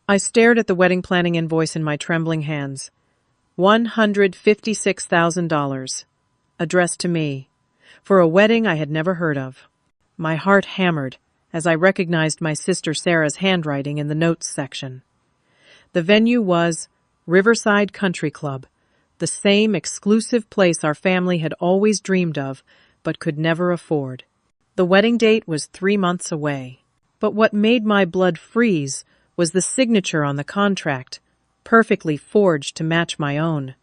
I stared at the wedding planning invoice in my trembling hands. $156,000. Addressed to me. For a wedding I had never heard of. My heart hammered as I recognized my sister Sarah's handwriting in the notes section. The venue was Riverside Country Club, the same exclusive place our family had always dreamed of but could never afford. The wedding date was 3 months away. But what made my blood freeze was the signature on the contract, perfectly forged to match my own.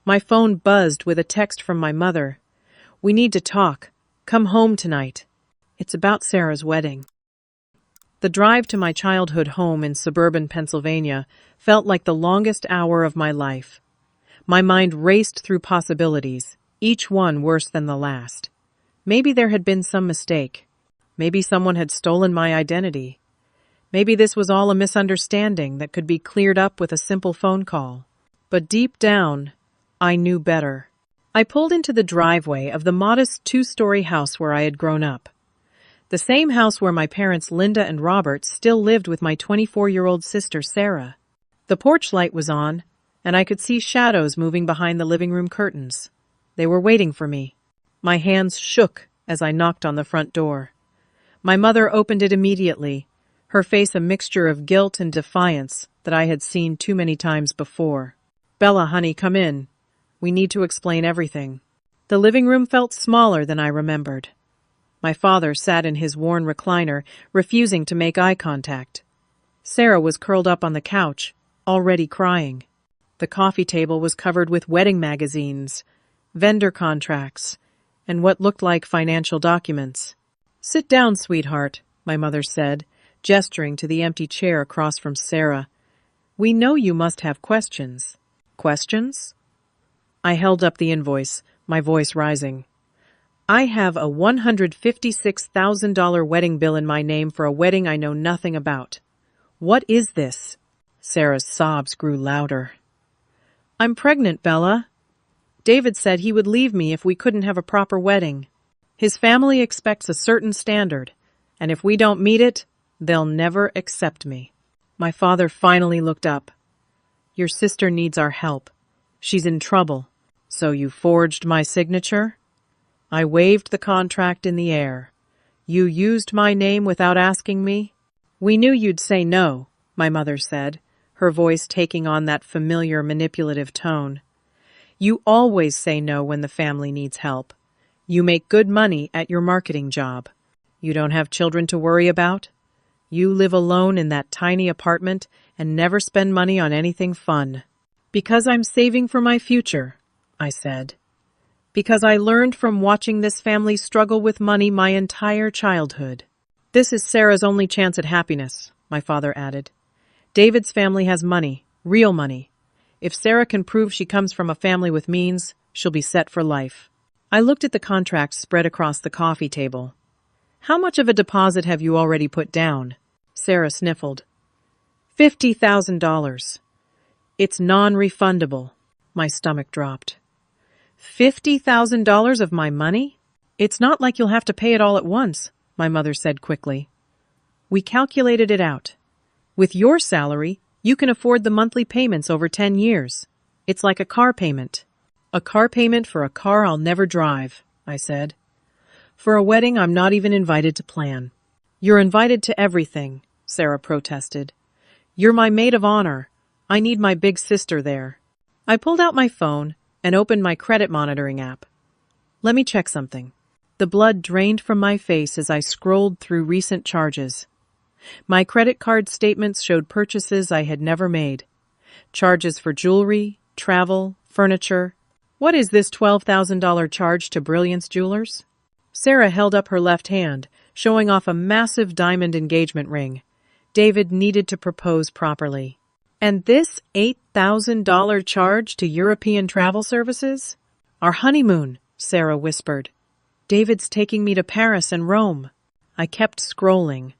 My phone buzzed with a text from my mother. "We need to talk. Come home tonight. It's about Sarah's wedding." The drive to my childhood home in suburban Pennsylvania felt like the longest hour of my life. My mind raced through possibilities, each one worse than the last. Maybe there had been some mistake. Maybe someone had stolen my identity. Maybe this was all a misunderstanding that could be cleared up with a simple phone call. But deep down, I knew better. I pulled into the driveway of the modest 2-story house where I had grown up. The same house where my parents Linda and Robert still lived with my 24-year-old sister Sarah. The porch light was on, and I could see shadows moving behind the living room curtains. They were waiting for me. My hands shook as I knocked on the front door. My mother opened it immediately, her face a mixture of guilt and defiance that I had seen too many times before. "Bella, honey, come in. We need to explain everything." The living room felt smaller than I remembered. My father sat in his worn recliner, refusing to make eye contact. Sarah was curled up on the couch, already crying. The coffee table was covered with wedding magazines, vendor contracts, and what looked like financial documents. "Sit down, sweetheart," my mother said, gesturing to the empty chair across from Sarah. "We know you must have questions." "Questions?" I held up the invoice, my voice rising. "I have a $156,000 wedding bill in my name for a wedding I know nothing about. What is this?" Sarah's sobs grew louder. "I'm pregnant, Bella. David said he would leave me if we couldn't have a proper wedding. His family expects a certain standard, and if we don't meet it, they'll never accept me." My father finally looked up. "Your sister needs our help. She's in trouble. So you forged my signature?" I waved the contract in the air. "You used my name without asking me?" "We knew you'd say no," my mother said, her voice taking on that familiar manipulative tone. "You always say no when the family needs help. You make good money at your marketing job. You don't have children to worry about. You live alone in that tiny apartment and never spend money on anything fun." "Because I'm saving for my future," I said. "Because I learned from watching this family struggle with money my entire childhood." "This is Sarah's only chance at happiness," my father added. "David's family has money, real money. If Sarah can prove she comes from a family with means, she'll be set for life." I looked at the contract spread across the coffee table. "How much of a deposit have you already put down?" Sarah sniffled. $50,000. "It's non-refundable." My stomach dropped. $50,000 of my money? "It's not like you'll have to pay it all at once," my mother said quickly. "We calculated it out. With your salary, you can afford the monthly payments over 10 years. It's like a car payment." "A car payment for a car I'll never drive," I said. "For a wedding I'm not even invited to plan." "You're invited to everything," Sarah protested. "You're my maid of honor. I need my big sister there." I pulled out my phone and opened my credit monitoring app. "Let me check something." The blood drained from my face as I scrolled through recent charges. My credit card statements showed purchases I had never made. Charges for jewelry, travel, furniture. "What is this $12,000 charge to Brilliance Jewelers?" Sarah held up her left hand, showing off a massive diamond engagement ring. David needed to propose properly. "And this $8,000 charge to European travel services?" "Our honeymoon," Sarah whispered. "David's taking me to Paris and Rome." I kept scrolling.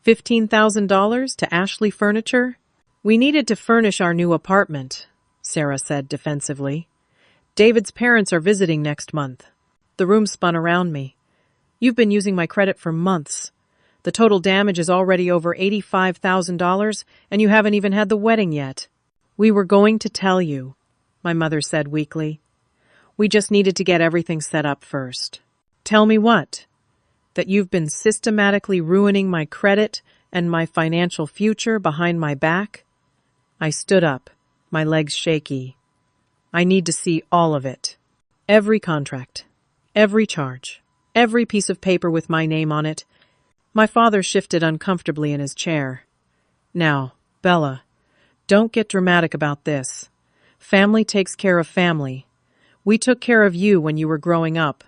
$15,000 to Ashley Furniture? "We needed to furnish our new apartment," Sarah said defensively. "David's parents are visiting next month." The room spun around me. "You've been using my credit for months. The total damage is already over $85,000, and you haven't even had the wedding yet. We were going to tell you, my mother said weakly. We just needed to get everything set up first. Tell me what? That you've been systematically ruining my credit and my financial future behind my back? I stood up, my legs shaky. I need to see all of it. Every contract, every charge, every piece of paper with my name on it. My father shifted uncomfortably in his chair. Now, Bella, don't get dramatic about this. Family takes care of family. We took care of you when you were growing up.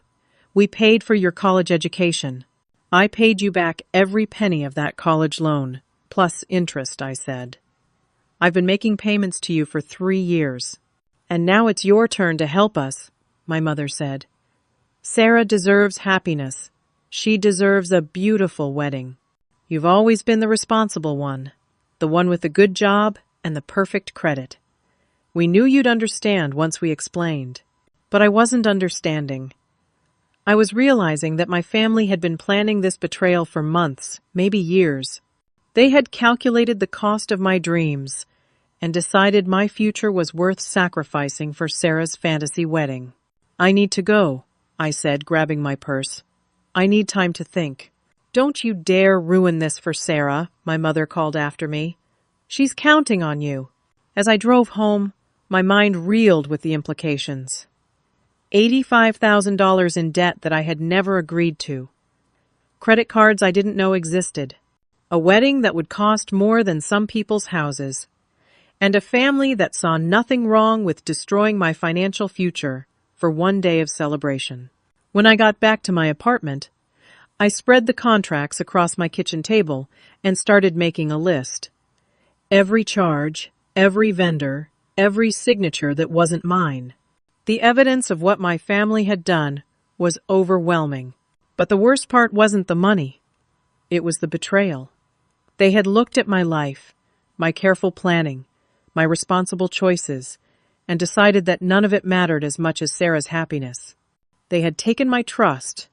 We paid for your college education. I paid you back every penny of that college loan, plus interest, I said. I've been making payments to you for 3 years. And now it's your turn to help us, my mother said. Sarah deserves happiness. She deserves a beautiful wedding. You've always been the responsible one, the one with the good job and the perfect credit. We knew you'd understand once we explained, but I wasn't understanding. I was realizing that my family had been planning this betrayal for months, maybe years. They had calculated the cost of my dreams and decided my future was worth sacrificing for Sarah's fantasy wedding. I need to go, I said, grabbing my purse. I need time to think. Don't you dare ruin this for Sarah, my mother called after me. She's counting on you. As I drove home, my mind reeled with the implications. $85,000 in debt that I had never agreed to. Credit cards I didn't know existed. A wedding that would cost more than some people's houses. And a family that saw nothing wrong with destroying my financial future for one day of celebration. When I got back to my apartment, I spread the contracts across my kitchen table and started making a list. Every charge, every vendor, every signature that wasn't mine. The evidence of what my family had done was overwhelming. But the worst part wasn't the money. It was the betrayal. They had looked at my life, my careful planning, my responsible choices, and decided that none of it mattered as much as Sarah's happiness. They had taken my trust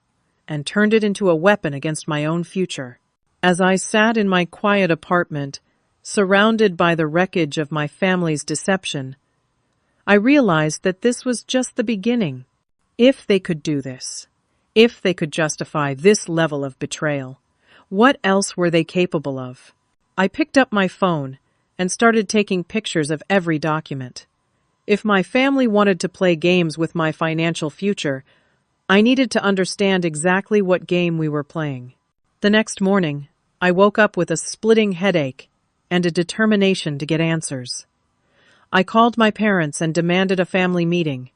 and turned it into a weapon against my own future. As I sat in my quiet apartment, surrounded by the wreckage of my family's deception, I realized that this was just the beginning. If they could do this, if they could justify this level of betrayal, what else were they capable of? I picked up my phone and started taking pictures of every document. If my family wanted to play games with my financial future, I needed to understand exactly what game we were playing. The next morning, I woke up with a splitting headache and a determination to get answers. I called my parents and demanded a family meeting.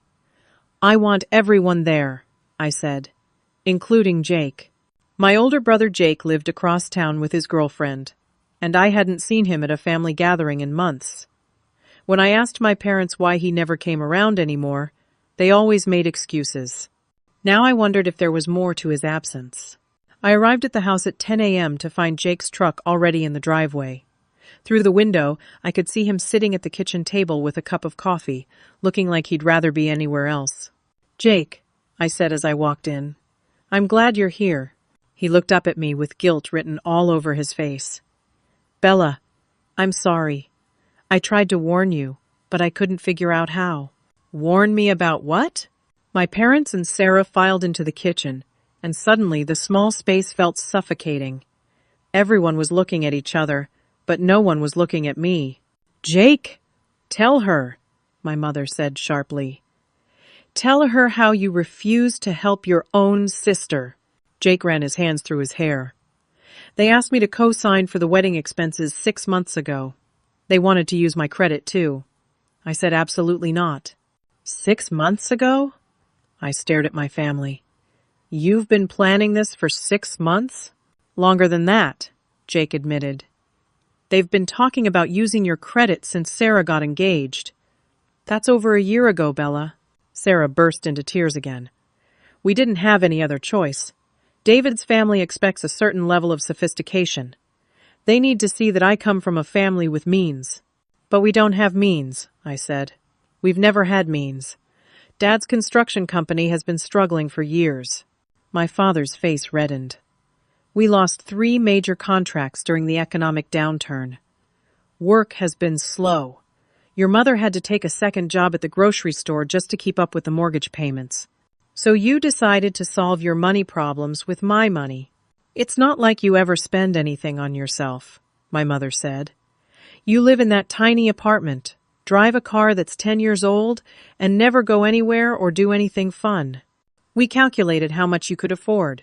I want everyone there, I said, including Jake. My older brother Jake lived across town with his girlfriend, and I hadn't seen him at a family gathering in months. When I asked my parents why he never came around anymore, they always made excuses. Now I wondered if there was more to his absence. I arrived at the house at 10 a.m. to find Jake's truck already in the driveway. Through the window, I could see him sitting at the kitchen table with a cup of coffee, looking like he'd rather be anywhere else. "Jake," I said as I walked in, "I'm glad you're here." He looked up at me with guilt written all over his face. "Bella, I'm sorry. I tried to warn you, but I couldn't figure out how." "Warn me about what?" My parents and Sarah filed into the kitchen, and suddenly the small space felt suffocating. Everyone was looking at each other, but no one was looking at me. "Jake, tell her," my mother said sharply. "Tell her how you refused to help your own sister." Jake ran his hands through his hair. "They asked me to co-sign for the wedding expenses 6 months ago. They wanted to use my credit, too. I said absolutely not." 6 months ago? I stared at my family. "You've been planning this for 6 months?" "Longer than that," Jake admitted. "They've been talking about using your credit since Sarah got engaged." "That's over a year ago, Bella." Sarah burst into tears again. "We didn't have any other choice. David's family expects a certain level of sophistication. They need to see that I come from a family with means." "But we don't have means," I said. "We've never had means. Dad's construction company has been struggling for years." My father's face reddened. We lost 3 major contracts during the economic downturn. Work has been slow. Your mother had to take a second job at the grocery store just to keep up with the mortgage payments. So you decided to solve your money problems with my money. It's not like you ever spend anything on yourself, my mother said. You live in that tiny apartment, drive a car that's 10 years old, and never go anywhere or do anything fun. We calculated how much you could afford.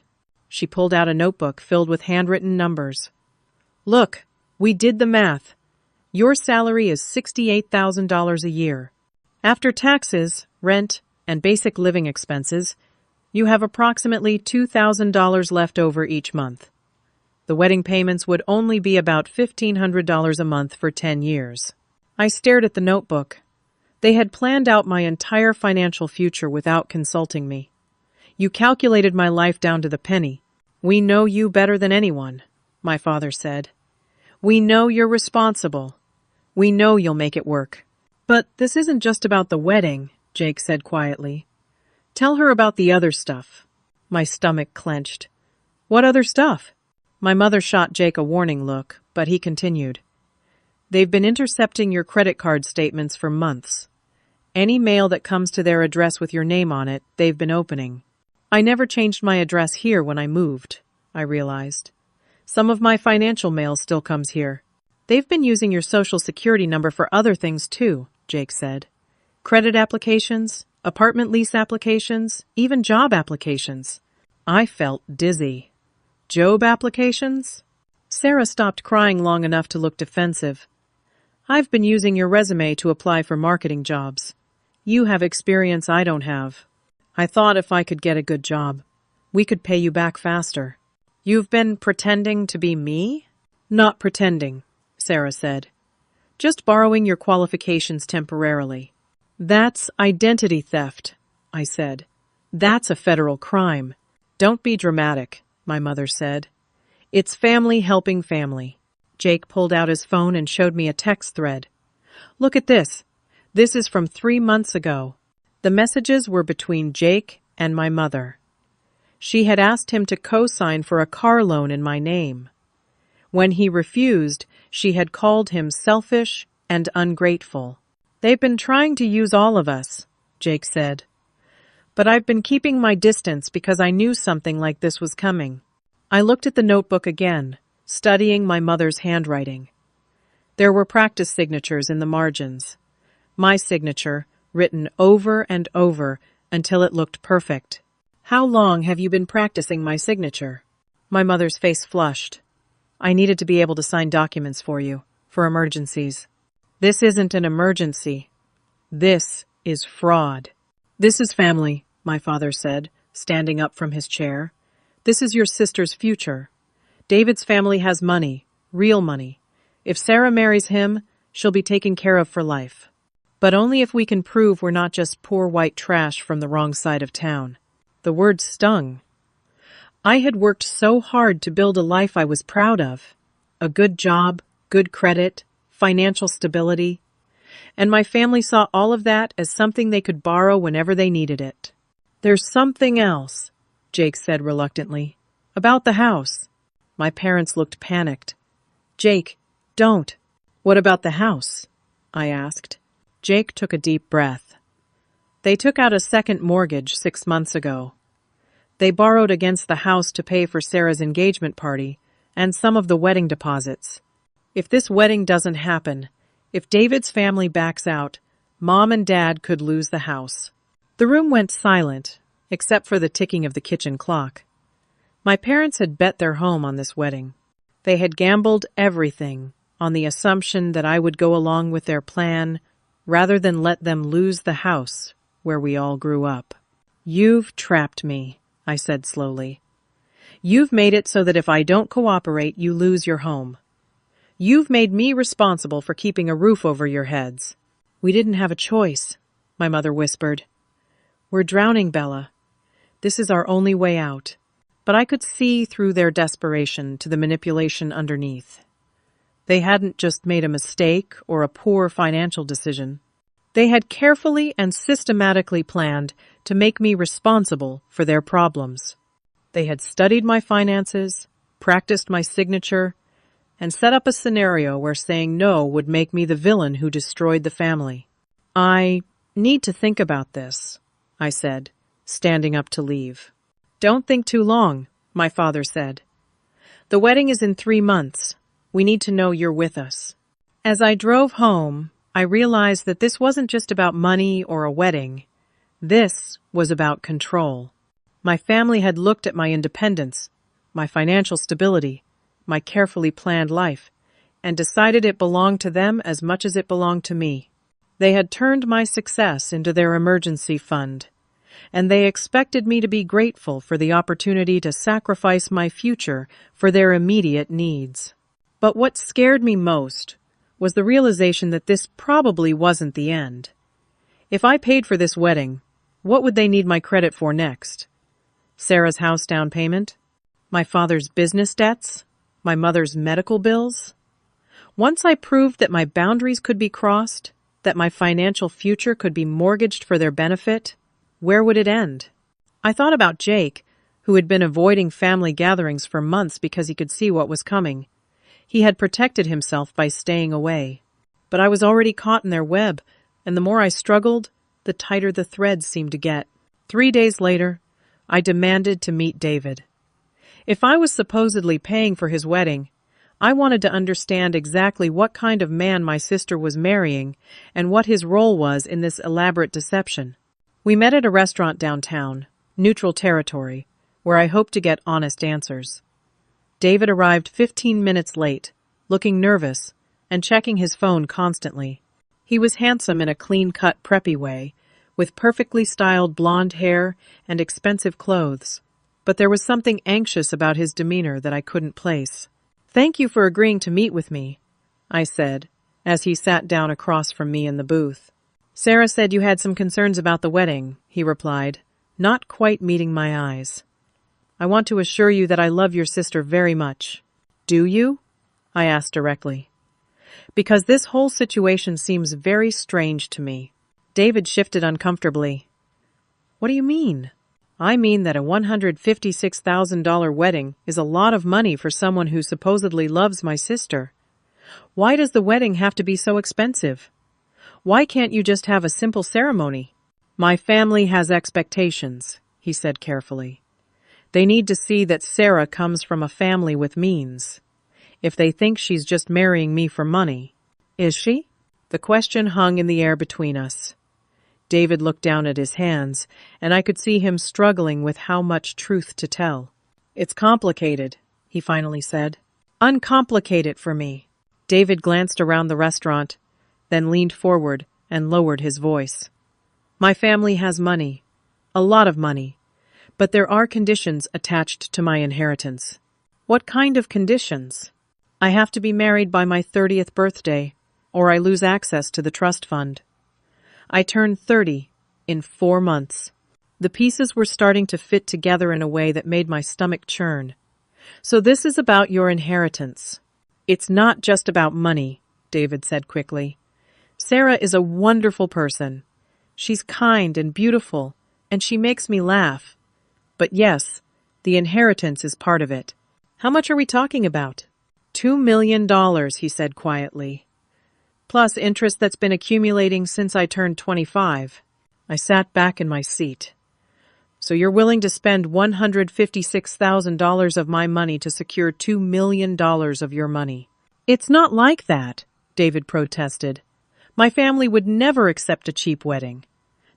She pulled out a notebook filled with handwritten numbers. Look, we did the math. Your salary is $68,000 a year. After taxes, rent, and basic living expenses, you have approximately $2,000 left over each month. The wedding payments would only be about $1,500 a month for 10 years. I stared at the notebook. They had planned out my entire financial future without consulting me. You calculated my life down to the penny. We know you better than anyone, my father said. We know you're responsible. We know you'll make it work. But this isn't just about the wedding, Jake said quietly. Tell her about the other stuff. My stomach clenched. What other stuff? My mother shot Jake a warning look, but he continued. They've been intercepting your credit card statements for months. Any mail that comes to their address with your name on it, they've been opening. I never changed my address here when I moved, I realized. Some of my financial mail still comes here. They've been using your social security number for other things too, Jake said. Credit applications, apartment lease applications, even job applications. I felt dizzy. Job applications? Sarah stopped crying long enough to look defensive. I've been using your resume to apply for marketing jobs. You have experience I don't have. I thought if I could get a good job, we could pay you back faster. You've been pretending to be me? Not pretending, Sarah said. Just borrowing your qualifications temporarily. That's identity theft, I said. That's a federal crime. Don't be dramatic, my mother said. It's family helping family. Jake pulled out his phone and showed me a text thread. Look at this. This is from 3 months ago. The messages were between Jake and my mother. She had asked him to co-sign for a car loan in my name. When he refused, she had called him selfish and ungrateful. They've been trying to use all of us, Jake said. But I've been keeping my distance because I knew something like this was coming. I looked at the notebook again, studying my mother's handwriting. There were practice signatures in the margins. My signature, written over and over until it looked perfect. How long have you been practicing my signature? My mother's face flushed. I needed to be able to sign documents for you, for emergencies. This isn't an emergency. This is fraud. This is family, my father said, standing up from his chair. This is your sister's future. David's family has money, real money. If Sarah marries him, she'll be taken care of for life. But only if we can prove we're not just poor white trash from the wrong side of town. The word stung. I had worked so hard to build a life I was proud of. A good job, good credit, financial stability. And my family saw all of that as something they could borrow whenever they needed it. There's something else, Jake said reluctantly. About the house. My parents looked panicked. Jake, don't. What about the house? I asked. Jake took a deep breath. They took out a second mortgage 6 months ago. They borrowed against the house to pay for Sarah's engagement party and some of the wedding deposits. If this wedding doesn't happen, if David's family backs out, Mom and Dad could lose the house. The room went silent, except for the ticking of the kitchen clock. My parents had bet their home on this wedding. They had gambled everything on the assumption that I would go along with their plan rather than let them lose the house where we all grew up. You've trapped me, I said slowly. You've made it so that if I don't cooperate, you lose your home. You've made me responsible for keeping a roof over your heads. We didn't have a choice, my mother whispered. We're drowning, Bella. This is our only way out. But I could see through their desperation to the manipulation underneath. They hadn't just made a mistake or a poor financial decision. They had carefully and systematically planned to make me responsible for their problems. They had studied my finances, practiced my signature, and set up a scenario where saying no would make me the villain who destroyed the family. I need to think about this, I said, standing up to leave. Don't think too long, my father said. The wedding is in 3 months. We need to know you're with us. As I drove home, I realized that this wasn't just about money or a wedding. This was about control. My family had looked at my independence, my financial stability, my carefully planned life, and decided it belonged to them as much as it belonged to me. They had turned my success into their emergency fund, and they expected me to be grateful for the opportunity to sacrifice my future for their immediate needs. But what scared me most was the realization that this probably wasn't the end. If I paid for this wedding, what would they need my credit for next? Sarah's house down payment? My father's business debts? My mother's medical bills? Once I proved that my boundaries could be crossed, that my financial future could be mortgaged for their benefit, where would it end? I thought about Jake, who had been avoiding family gatherings for months because he could see what was coming. He had protected himself by staying away. But I was already caught in their web, and the more I struggled, the tighter the threads seemed to get. 3 days later, I demanded to meet David. If I was supposedly paying for his wedding, I wanted to understand exactly what kind of man my sister was marrying and what his role was in this elaborate deception. We met at a restaurant downtown, neutral territory, where I hoped to get honest answers. David arrived 15 minutes late, looking nervous and checking his phone constantly. He was handsome in a clean-cut, preppy way, with perfectly styled blonde hair and expensive clothes. But there was something anxious about his demeanor that I couldn't place. "Thank you for agreeing to meet with me," I said, as he sat down across from me in the booth. "Sarah said you had some concerns about the wedding," he replied, not quite meeting my eyes. "I want to assure you that I love your sister very much." "Do you?" I asked directly. "Because this whole situation seems very strange to me." David shifted uncomfortably. "What do you mean?" "I mean that a $156,000 wedding is a lot of money for someone who supposedly loves my sister. Why does the wedding have to be so expensive? Why can't you just have a simple ceremony?" "My family has expectations," he said carefully. "They need to see that Sarah comes from a family with means. If they think she's just marrying me for money." "Is she?" The question hung in the air between us. David looked down at his hands, and I could see him struggling with how much truth to tell. "It's complicated," he finally said. "Uncomplicate it for me." David glanced around the restaurant, then leaned forward and lowered his voice. "My family has money, a lot of money, but there are conditions attached to my inheritance." "What kind of conditions?" "I have to be married by my 30th birthday, or I lose access to the trust fund. I turned 30 in 4 months. The pieces were starting to fit together in a way that made my stomach churn. So this is about your inheritance." "It's not just about money," David said quickly. "Sarah is a wonderful person. She's kind and beautiful, and she makes me laugh. But yes, the inheritance is part of it." "How much are we talking about?" $2 million, he said quietly. "Plus interest that's been accumulating since I turned 25. I sat back in my seat. "So you're willing to spend $156,000 of my money to secure $2 million of your money?" "It's not like that," David protested. "My family would never accept a cheap wedding.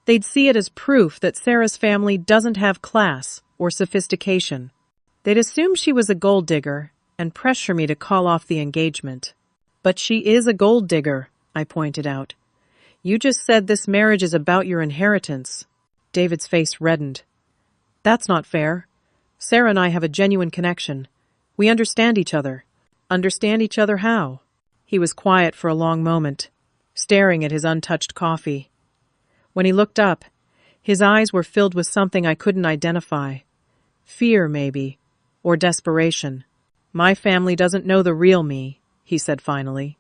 They'd see it as proof that Sarah's family doesn't have class or sophistication. They'd assume she was a gold digger and pressure me to call off the engagement." "But she is a gold digger," I pointed out. "You just said this marriage is about your inheritance." David's face reddened. "That's not fair. Sarah and I have a genuine connection. We understand each other." "Understand each other how?" He was quiet for a long moment, staring at his untouched coffee. When he looked up, his eyes were filled with something I couldn't identify. Fear, maybe, or desperation. "My family doesn't know the real me," he said finally.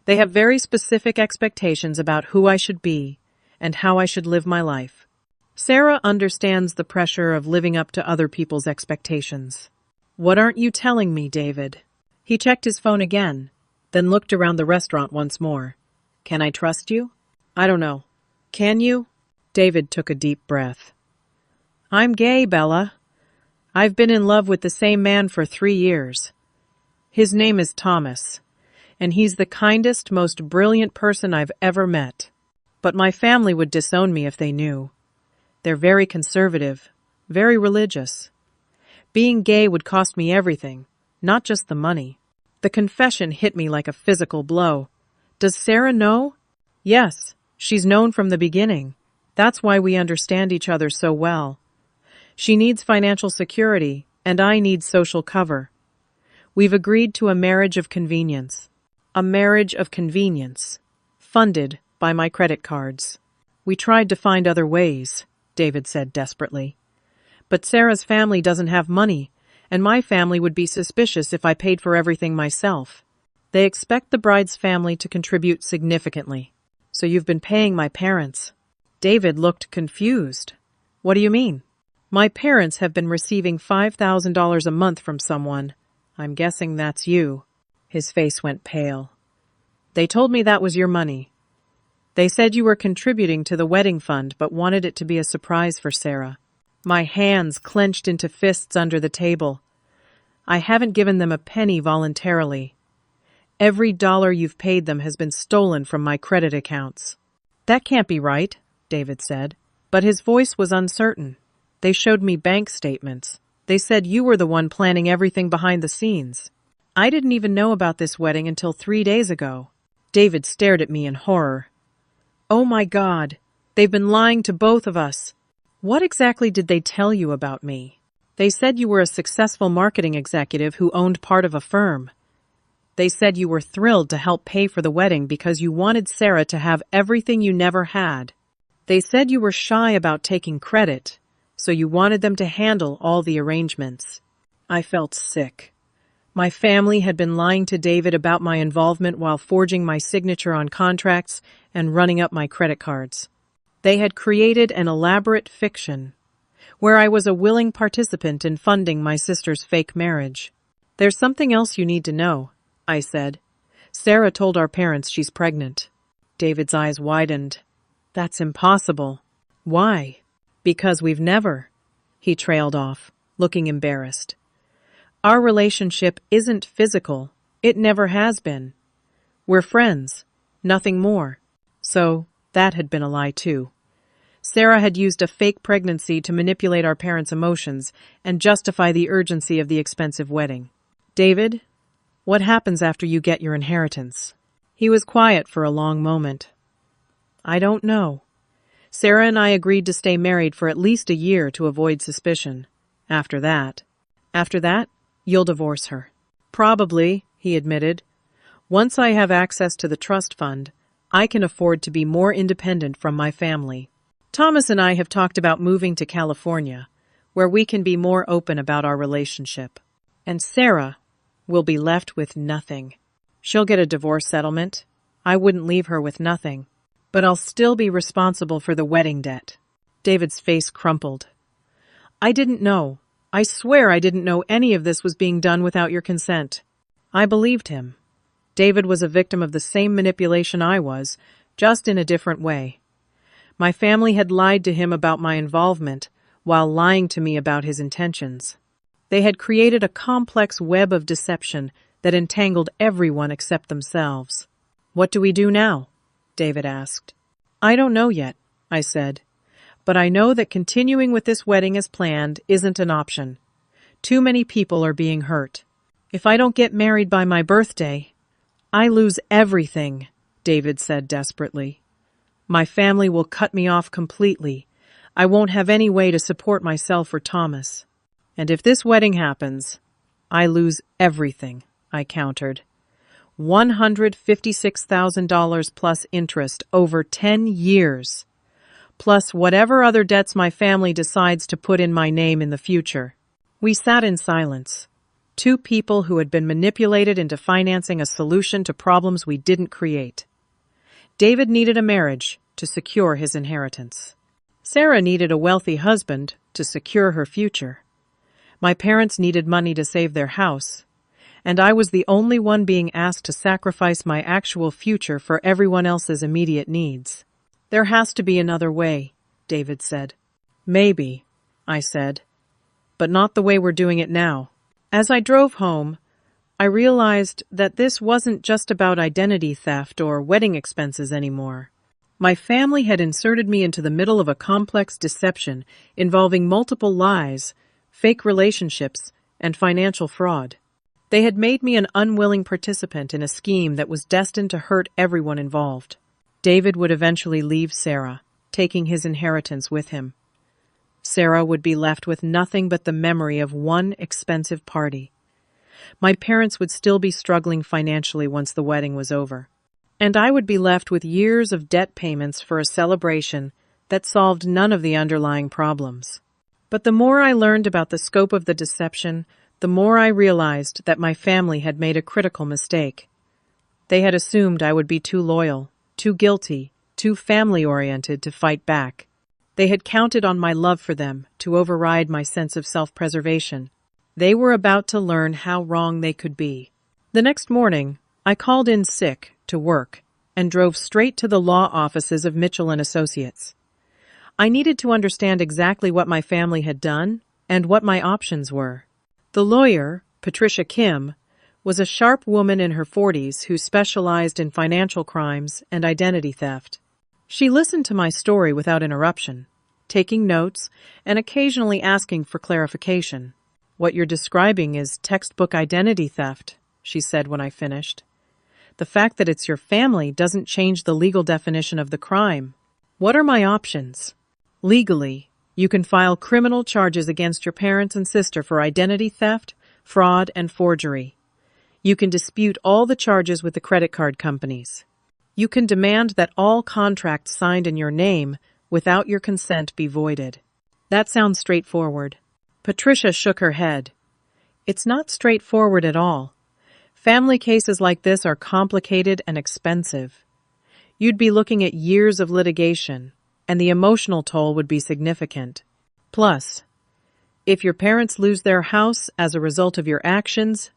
"They have very specific expectations about who I should be and how I should live my life. Sarah understands the pressure of living up to other people's expectations." What aren't you telling me, David? He checked his phone again, then looked around the restaurant once more. Can I trust you? I don't know. Can you? David took a deep breath. I'm gay, Bella. I've been in love with the same man for 3 years. His name is Thomas, and he's the kindest, most brilliant person I've ever met. But my family would disown me if they knew. They're very conservative, very religious. Being gay would cost me everything, not just the money. The confession hit me like a physical blow. Does Sarah know? Yes, she's known from the beginning. That's why we understand each other so well. She needs financial security, and I need social cover. We've agreed to a marriage of convenience. A marriage of convenience, funded by my credit cards. We tried to find other ways, David said desperately. But Sarah's family doesn't have money, and my family would be suspicious if I paid for everything myself. They expect the bride's family to contribute significantly. So you've been paying my parents. David looked confused. What do you mean? My parents have been receiving $5,000 a month from someone. I'm guessing that's you. His face went pale. They told me that was your money. They said you were contributing to the wedding fund but wanted it to be a surprise for Sarah. My hands clenched into fists under the table. I haven't given them a penny voluntarily. Every dollar you've paid them has been stolen from my credit accounts. That can't be right, David said, but his voice was uncertain. They showed me bank statements. They said you were the one planning everything behind the scenes. I didn't even know about this wedding until 3 days ago. David stared at me in horror. Oh my God, they've been lying to both of us. What exactly did they tell you about me? They said you were a successful marketing executive who owned part of a firm. They said you were thrilled to help pay for the wedding because you wanted Sarah to have everything you never had. They said you were shy about taking credit, so you wanted them to handle all the arrangements. I felt sick. My family had been lying to David about my involvement while forging my signature on contracts and running up my credit cards. They had created an elaborate fiction, where I was a willing participant in funding my sister's fake marriage. There's something else you need to know, I said. Sarah told our parents she's pregnant. David's eyes widened. That's impossible. Why? Because we've never. He trailed off, looking embarrassed. Our relationship isn't physical. It never has been. We're friends, nothing more. So, that had been a lie too. Sarah had used a fake pregnancy to manipulate our parents' emotions and justify the urgency of the expensive wedding. David, what happens after you get your inheritance? He was quiet for a long moment. I don't know. Sarah and I agreed to stay married for at least a year to avoid suspicion. After that, you'll divorce her. Probably, he admitted. Once I have access to the trust fund, I can afford to be more independent from my family. Thomas and I have talked about moving to California, where we can be more open about our relationship. And Sarah will be left with nothing. She'll get a divorce settlement. I wouldn't leave her with nothing. But I'll still be responsible for the wedding debt. David's face crumpled. I didn't know. I swear I didn't know any of this was being done without your consent. I believed him. David was a victim of the same manipulation I was, just in a different way. My family had lied to him about my involvement, while lying to me about his intentions. They had created a complex web of deception that entangled everyone except themselves. What do we do now? David asked. I don't know yet, I said. But I know that continuing with this wedding as planned isn't an option. Too many people are being hurt. If I don't get married by my birthday, I lose everything, David said desperately. My family will cut me off completely. I won't have any way to support myself or Thomas. And if this wedding happens, I lose everything, I countered. $156,000 plus interest over 10 years, plus whatever other debts my family decides to put in my name in the future. We sat in silence. Two people who had been manipulated into financing a solution to problems we didn't create. David needed a marriage to secure his inheritance. Sarah needed a wealthy husband to secure her future. My parents needed money to save their house, and I was the only one being asked to sacrifice my actual future for everyone else's immediate needs. There has to be another way, David said. Maybe, I said, but not the way we're doing it now. As I drove home, I realized that this wasn't just about identity theft or wedding expenses anymore. My family had inserted me into the middle of a complex deception involving multiple lies, fake relationships, and financial fraud. They had made me an unwilling participant in a scheme that was destined to hurt everyone involved. David would eventually leave Sarah, taking his inheritance with him. Sarah would be left with nothing but the memory of one expensive party. My parents would still be struggling financially once the wedding was over, and I would be left with years of debt payments for a celebration that solved none of the underlying problems. But the more I learned about the scope of the deception, the more I realized that my family had made a critical mistake. They had assumed I would be too loyal, too guilty, too family-oriented to fight back. They had counted on my love for them to override my sense of self-preservation. They were about to learn how wrong they could be. The next morning, I called in sick to work and drove straight to the law offices of Mitchell & Associates. I needed to understand exactly what my family had done and what my options were. The lawyer, Patricia Kim, was a sharp woman in her 40s who specialized in financial crimes and identity theft. She listened to my story without interruption, taking notes and occasionally asking for clarification. "What you're describing is textbook identity theft," she said when I finished. "The fact that it's your family doesn't change the legal definition of the crime. What are my options?" "Legally, you can file criminal charges against your parents and sister for identity theft, fraud, and forgery. You can dispute all the charges with the credit card companies. You can demand that all contracts signed in your name without your consent be voided." That sounds straightforward. Patricia shook her head. "It's not straightforward at all. Family cases like this are complicated and expensive. You'd be looking at years of litigation, and the emotional toll would be significant. Plus, if your parents lose their house as a result of your actions,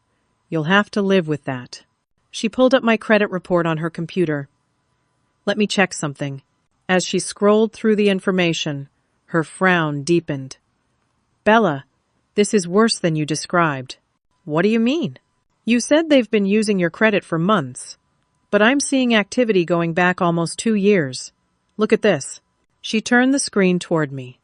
you'll have to live with that." She pulled up my credit report on her computer. "Let me check something." As she scrolled through the information, her frown deepened. "Bella, this is worse than you described." "What do you mean?" "You said they've been using your credit for months, but I'm seeing activity going back almost 2 years. Look at this." She turned the screen toward me.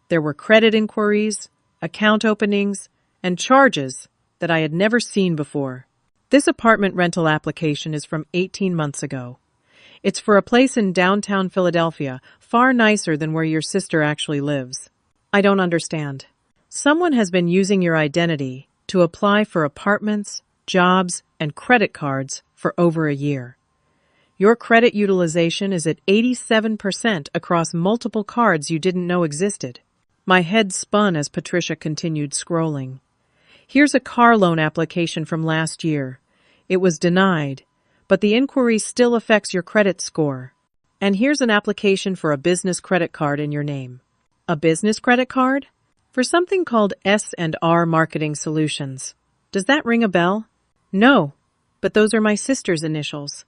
There were credit inquiries, account openings, and charges that I had never seen before. "This apartment rental application is from 18 months ago. It's for a place in downtown Philadelphia, far nicer than where your sister actually lives." "I don't understand." "Someone has been using your identity to apply for apartments, jobs, and credit cards for over a year. Your credit utilization is at 87% across multiple cards you didn't know existed." My head spun as Patricia continued scrolling. "Here's a car loan application from last year. It was denied, but the inquiry still affects your credit score. And here's an application for a business credit card in your name." "A business credit card?" "For something called S&R Marketing Solutions. Does that ring a bell?" "No, but those are my sister's initials."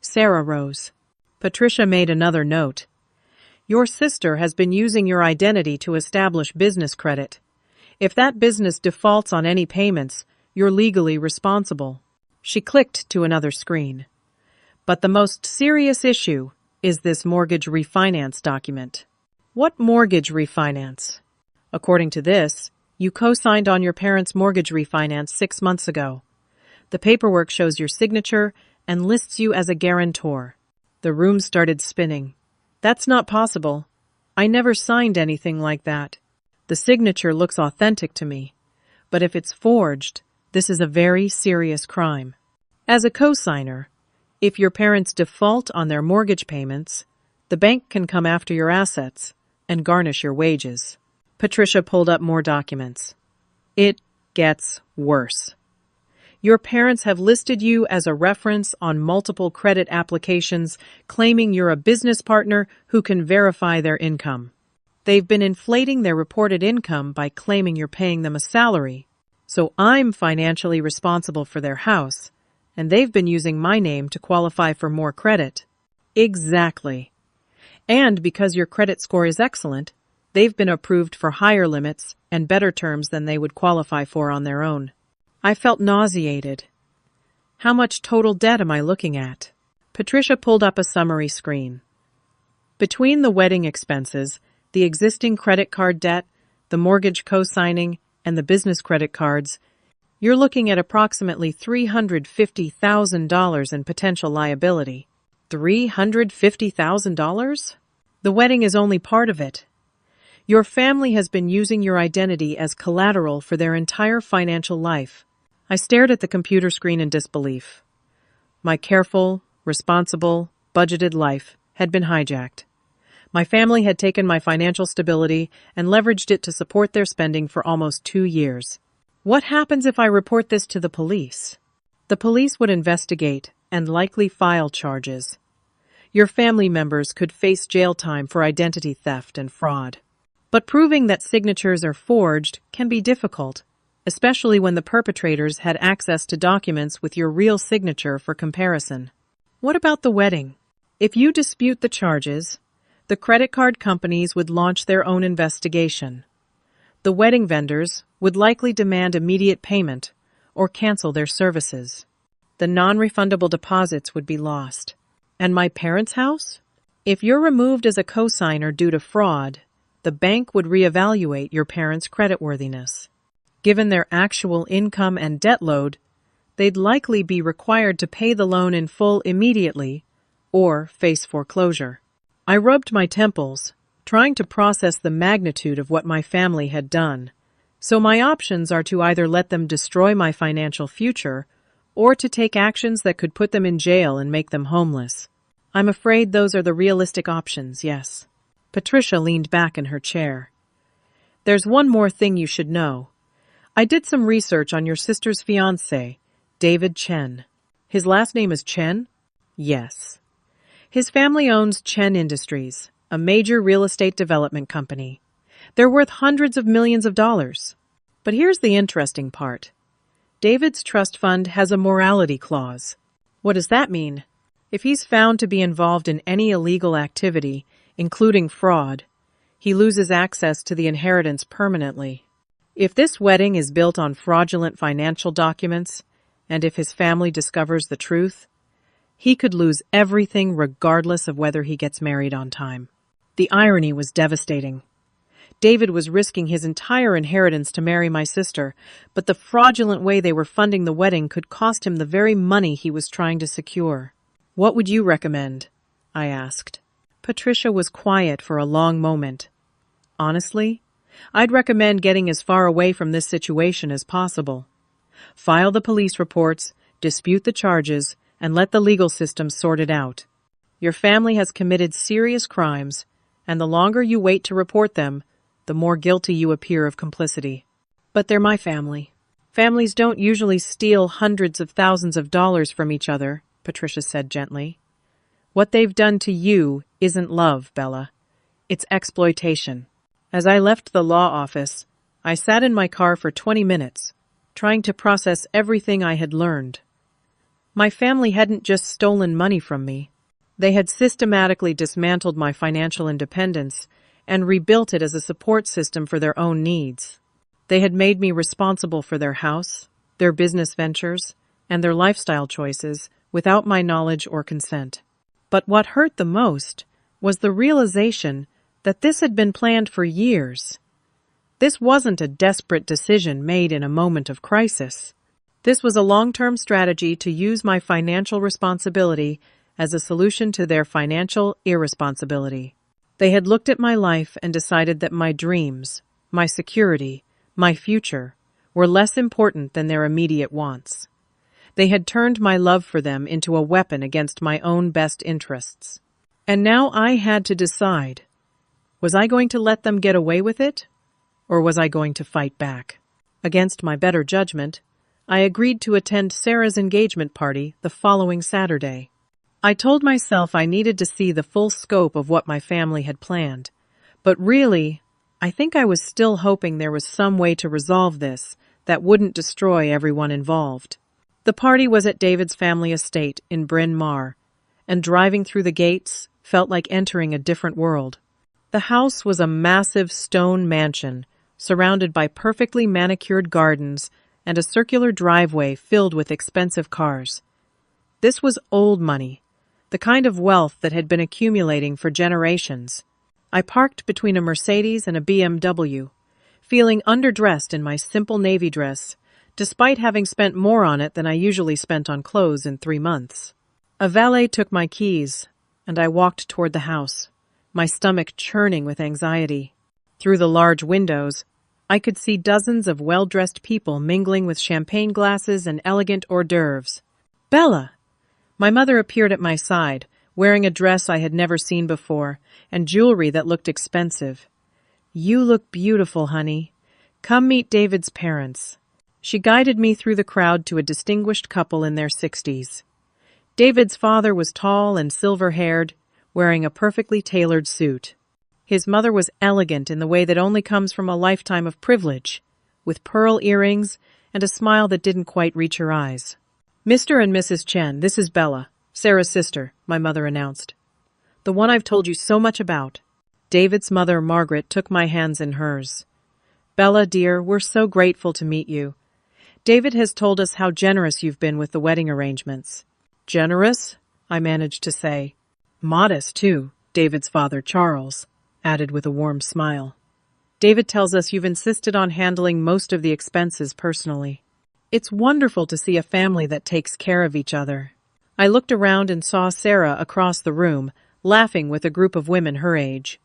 Sarah rose. Patricia made another note. "Your sister has been using your identity to establish business credit. If that business defaults on any payments, you're legally responsible." She clicked to another screen. "But the most serious issue is this mortgage refinance document." "What mortgage refinance?" "According to this, you co-signed on your parents' mortgage refinance 6 months ago. The paperwork shows your signature and lists you as a guarantor." The room started spinning. "That's not possible. I never signed anything like that. The signature looks authentic to me, but if it's forged, this is a very serious crime. As a co-signer, if your parents default on their mortgage payments, the bank can come after your assets and garnish your wages." Patricia pulled up more documents. "It gets worse. Your parents have listed you as a reference on multiple credit applications, claiming you're a business partner who can verify their income. They've been inflating their reported income by claiming you're paying them a salary. So I'm financially responsible for their house, and they've been using my name to qualify for more credit. Exactly. And because your credit score is excellent, they've been approved for higher limits and better terms than they would qualify for on their own. I felt nauseated. How much total debt am I looking at? Patricia pulled up a summary screen. Between the wedding expenses, the existing credit card debt, the mortgage co-signing, and the business credit cards, you're looking at approximately $350,000 in potential liability. $350,000? The wedding is only part of it. Your family has been using your identity as collateral for their entire financial life. I stared at the computer screen in disbelief. My careful, responsible, budgeted life had been hijacked. My family had taken my financial stability and leveraged it to support their spending for almost 2 years. What happens if I report this to the police? The police would investigate and likely file charges. Your family members could face jail time for identity theft and fraud. But proving that signatures are forged can be difficult, especially when the perpetrators had access to documents with your real signature for comparison. What about the wedding? If you dispute the charges, the credit card companies would launch their own investigation. The wedding vendors would likely demand immediate payment or cancel their services. The non-refundable deposits would be lost. And my parents' house? If you're removed as a cosigner due to fraud, the bank would reevaluate your parents' creditworthiness. Given their actual income and debt load, they'd likely be required to pay the loan in full immediately or face foreclosure. I rubbed my temples, trying to process the magnitude of what my family had done. So my options are to either let them destroy my financial future or to take actions that could put them in jail and make them homeless. I'm afraid those are the realistic options, yes. Patricia leaned back in her chair. There's one more thing you should know. I did some research on your sister's fiancé, David Chen. His last name is Chen? Yes. His family owns Chen Industries, a major real estate development company. They're worth hundreds of millions of dollars. But here's the interesting part. David's trust fund has a morality clause. What does that mean? If he's found to be involved in any illegal activity, including fraud, he loses access to the inheritance permanently. If this wedding is built on fraudulent financial documents, and if his family discovers the truth, he could lose everything regardless of whether he gets married on time. The irony was devastating. David was risking his entire inheritance to marry my sister, but the fraudulent way they were funding the wedding could cost him the very money he was trying to secure. What would you recommend? I asked. Patricia was quiet for a long moment. Honestly, I'd recommend getting as far away from this situation as possible. File the police reports, dispute the charges, and let the legal system sort it out. Your family has committed serious crimes, and the longer you wait to report them, the more guilty you appear of complicity. But they're my family. Families don't usually steal hundreds of thousands of dollars from each other, Patricia said gently. What they've done to you isn't love, Bella. It's exploitation. As I left the law office, I sat in my car for 20 minutes, trying to process everything I had learned. My family hadn't just stolen money from me. They had systematically dismantled my financial independence and rebuilt it as a support system for their own needs. They had made me responsible for their house, their business ventures, and their lifestyle choices without my knowledge or consent. But what hurt the most was the realization that this had been planned for years. This wasn't a desperate decision made in a moment of crisis. This was a long-term strategy to use my financial responsibility as a solution to their financial irresponsibility. They had looked at my life and decided that my dreams, my security, my future were less important than their immediate wants. They had turned my love for them into a weapon against my own best interests. And now I had to decide, was I going to let them get away with it, or was I going to fight back? Against my better judgment, I agreed to attend Sarah's engagement party the following Saturday. I told myself I needed to see the full scope of what my family had planned, But really, I think I was still hoping there was some way to resolve this that wouldn't destroy everyone involved. The party was at David's family estate in Bryn Mawr, and driving through the gates felt like entering a different world. The house was a massive stone mansion, surrounded by perfectly manicured gardens and a circular driveway filled with expensive cars. This was old money, the kind of wealth that had been accumulating for generations. I parked between a Mercedes and a BMW, feeling underdressed in my simple navy dress, despite having spent more on it than I usually spent on clothes in 3 months. A valet took my keys, and I walked toward the house, my stomach churning with anxiety. Through the large windows, I could see dozens of well-dressed people mingling with champagne glasses and elegant hors d'oeuvres. "Bella!" My mother appeared at my side, wearing a dress I had never seen before and jewelry that looked expensive. "You look beautiful, honey. Come meet David's parents." She guided me through the crowd to a distinguished couple in their 60s. David's father was tall and silver-haired, wearing a perfectly tailored suit. His mother was elegant in the way that only comes from a lifetime of privilege, with pearl earrings and a smile that didn't quite reach her eyes. "Mr. and Mrs. Chen, this is Bella, Sarah's sister," my mother announced. "The one I've told you so much about." David's mother, Margaret, took my hands in hers. "Bella, dear, we're so grateful to meet you. David has told us how generous you've been with the wedding arrangements." "Generous?" I managed to say. "Modest, too," David's father, Charles, added with a warm smile. "David tells us you've insisted on handling most of the expenses personally. It's wonderful to see a family that takes care of each other." I looked around and saw Sarah across the room, laughing with a group of women her age.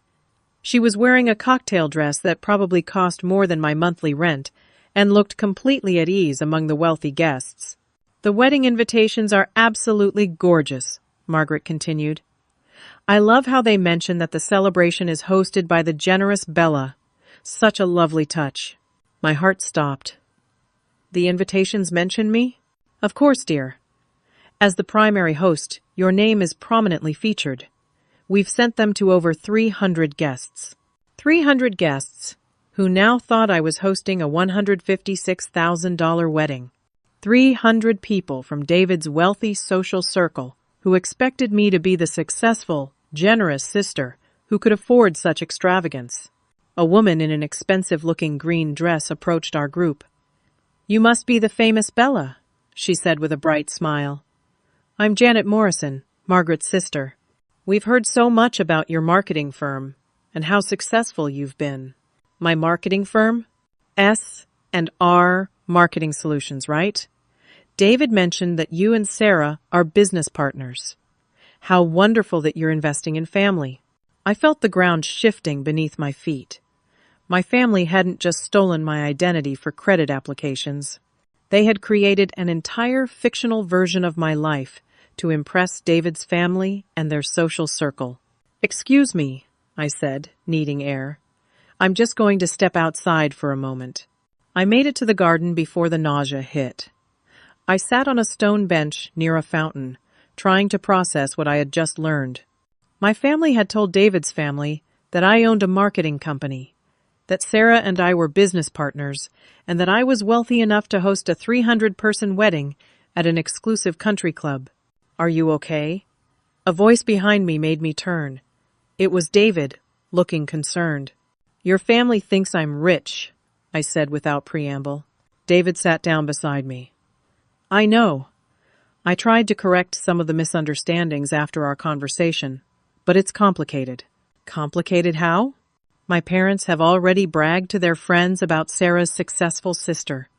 She was wearing a cocktail dress that probably cost more than my monthly rent and looked completely at ease among the wealthy guests. "The wedding invitations are absolutely gorgeous," Margaret continued. "I love how they mention that the celebration is hosted by the generous Bella. Such a lovely touch." My heart stopped. "The invitations mention me?" "Of course, dear. As the primary host, your name is prominently featured. We've sent them to over 300 guests. 300 guests who now thought I was hosting a $156,000 wedding. 300 people from David's wealthy social circle who expected me to be the successful, generous sister who could afford such extravagance." A woman in an expensive-looking green dress approached our group. "You must be the famous Bella," she said with a bright smile. "I'm Janet Morrison, Margaret's sister. We've heard so much about your marketing firm and how successful you've been." "My marketing firm?" S&R Marketing Solutions, right? "David mentioned that you and Sarah are business partners. How wonderful that you're investing in family." I felt the ground shifting beneath my feet. My family hadn't just stolen my identity for credit applications. They had created an entire fictional version of my life to impress David's family and their social circle. "Excuse me," I said, needing air. "I'm just going to step outside for a moment." I made it to the garden before the nausea hit. I sat on a stone bench near a fountain, trying to process what I had just learned. My family had told David's family that I owned a marketing company, that Sarah and I were business partners, and that I was wealthy enough to host a 300-person wedding at an exclusive country club. "Are you okay?" A voice behind me made me turn. It was David, looking concerned. "Your family thinks I'm rich," I said without preamble. David sat down beside me. "I know. I tried to correct some of the misunderstandings after our conversation, but it's complicated." "Complicated how?" "My parents have already bragged to their friends about Sarah's successful sister.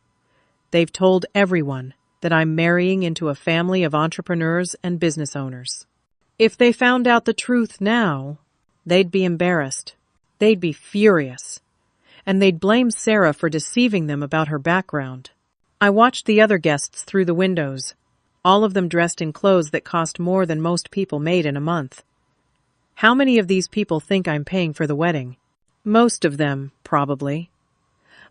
They've told everyone that I'm marrying into a family of entrepreneurs and business owners. If they found out the truth now, they'd be embarrassed. They'd be furious. And they'd blame Sarah for deceiving them about her background." I watched the other guests through the windows, all of them dressed in clothes that cost more than most people made in a month. How many of these people think I'm paying for the wedding? Most of them, probably.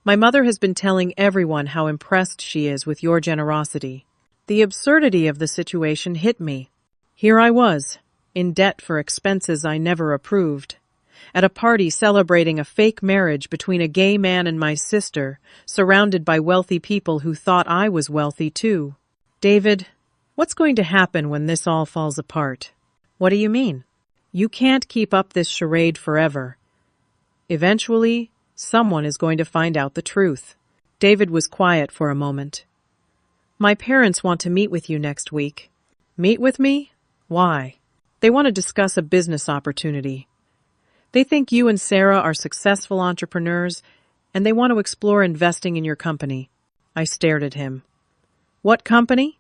My mother has been telling everyone how impressed she is with your generosity. The absurdity of the situation hit me. Here I was, in debt for expenses I never approved, at a party celebrating a fake marriage between a gay man and my sister, surrounded by wealthy people who thought I was wealthy too. David, what's going to happen when this all falls apart? What do you mean? You can't keep up this charade forever. Eventually, someone is going to find out the truth. David was quiet for a moment. My parents want to meet with you next week. Meet with me? Why? They want to discuss a business opportunity. They think you and Sarah are successful entrepreneurs, and they want to explore investing in your company. I stared at him. What company?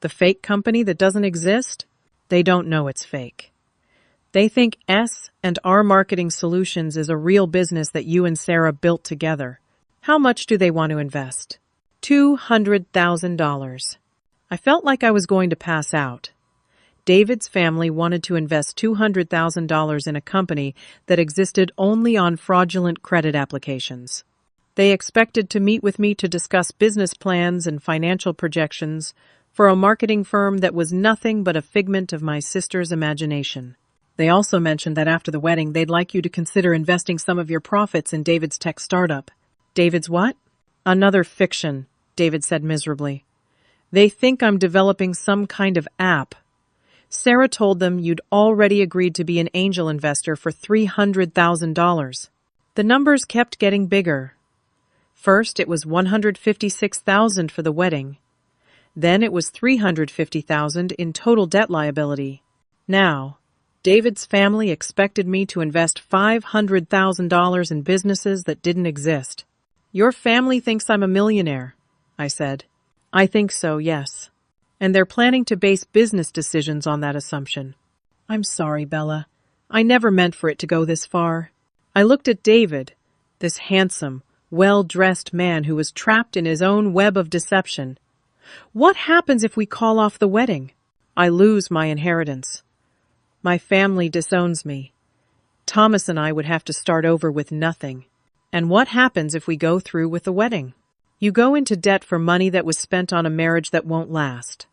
The fake company that doesn't exist? They don't know it's fake. They think S&R Marketing Solutions is a real business that you and Sarah built together. How much do they want to invest? $200,000. I felt like I was going to pass out. David's family wanted to invest $200,000 in a company that existed only on fraudulent credit applications. They expected to meet with me to discuss business plans and financial projections for a marketing firm that was nothing but a figment of my sister's imagination. They also mentioned that after the wedding, they'd like you to consider investing some of your profits in David's tech startup. David's what? Another fiction, David said miserably. They think I'm developing some kind of app. Sarah told them you'd already agreed to be an angel investor for $300,000. The numbers kept getting bigger. First, it was $156,000 for the wedding. Then it was $350,000 in total debt liability. Now, David's family expected me to invest $500,000 in businesses that didn't exist. Your family thinks I'm a millionaire, I said. I think so, yes. And they're planning to base business decisions on that assumption. I'm sorry, Bella. I never meant for it to go this far. I looked at David, this handsome, well-dressed man who was trapped in his own web of deception. What happens if we call off the wedding? I lose my inheritance. My family disowns me. Thomas and I would have to start over with nothing. And what happens if we go through with the wedding? You go into debt for money that was spent on a marriage that won't last.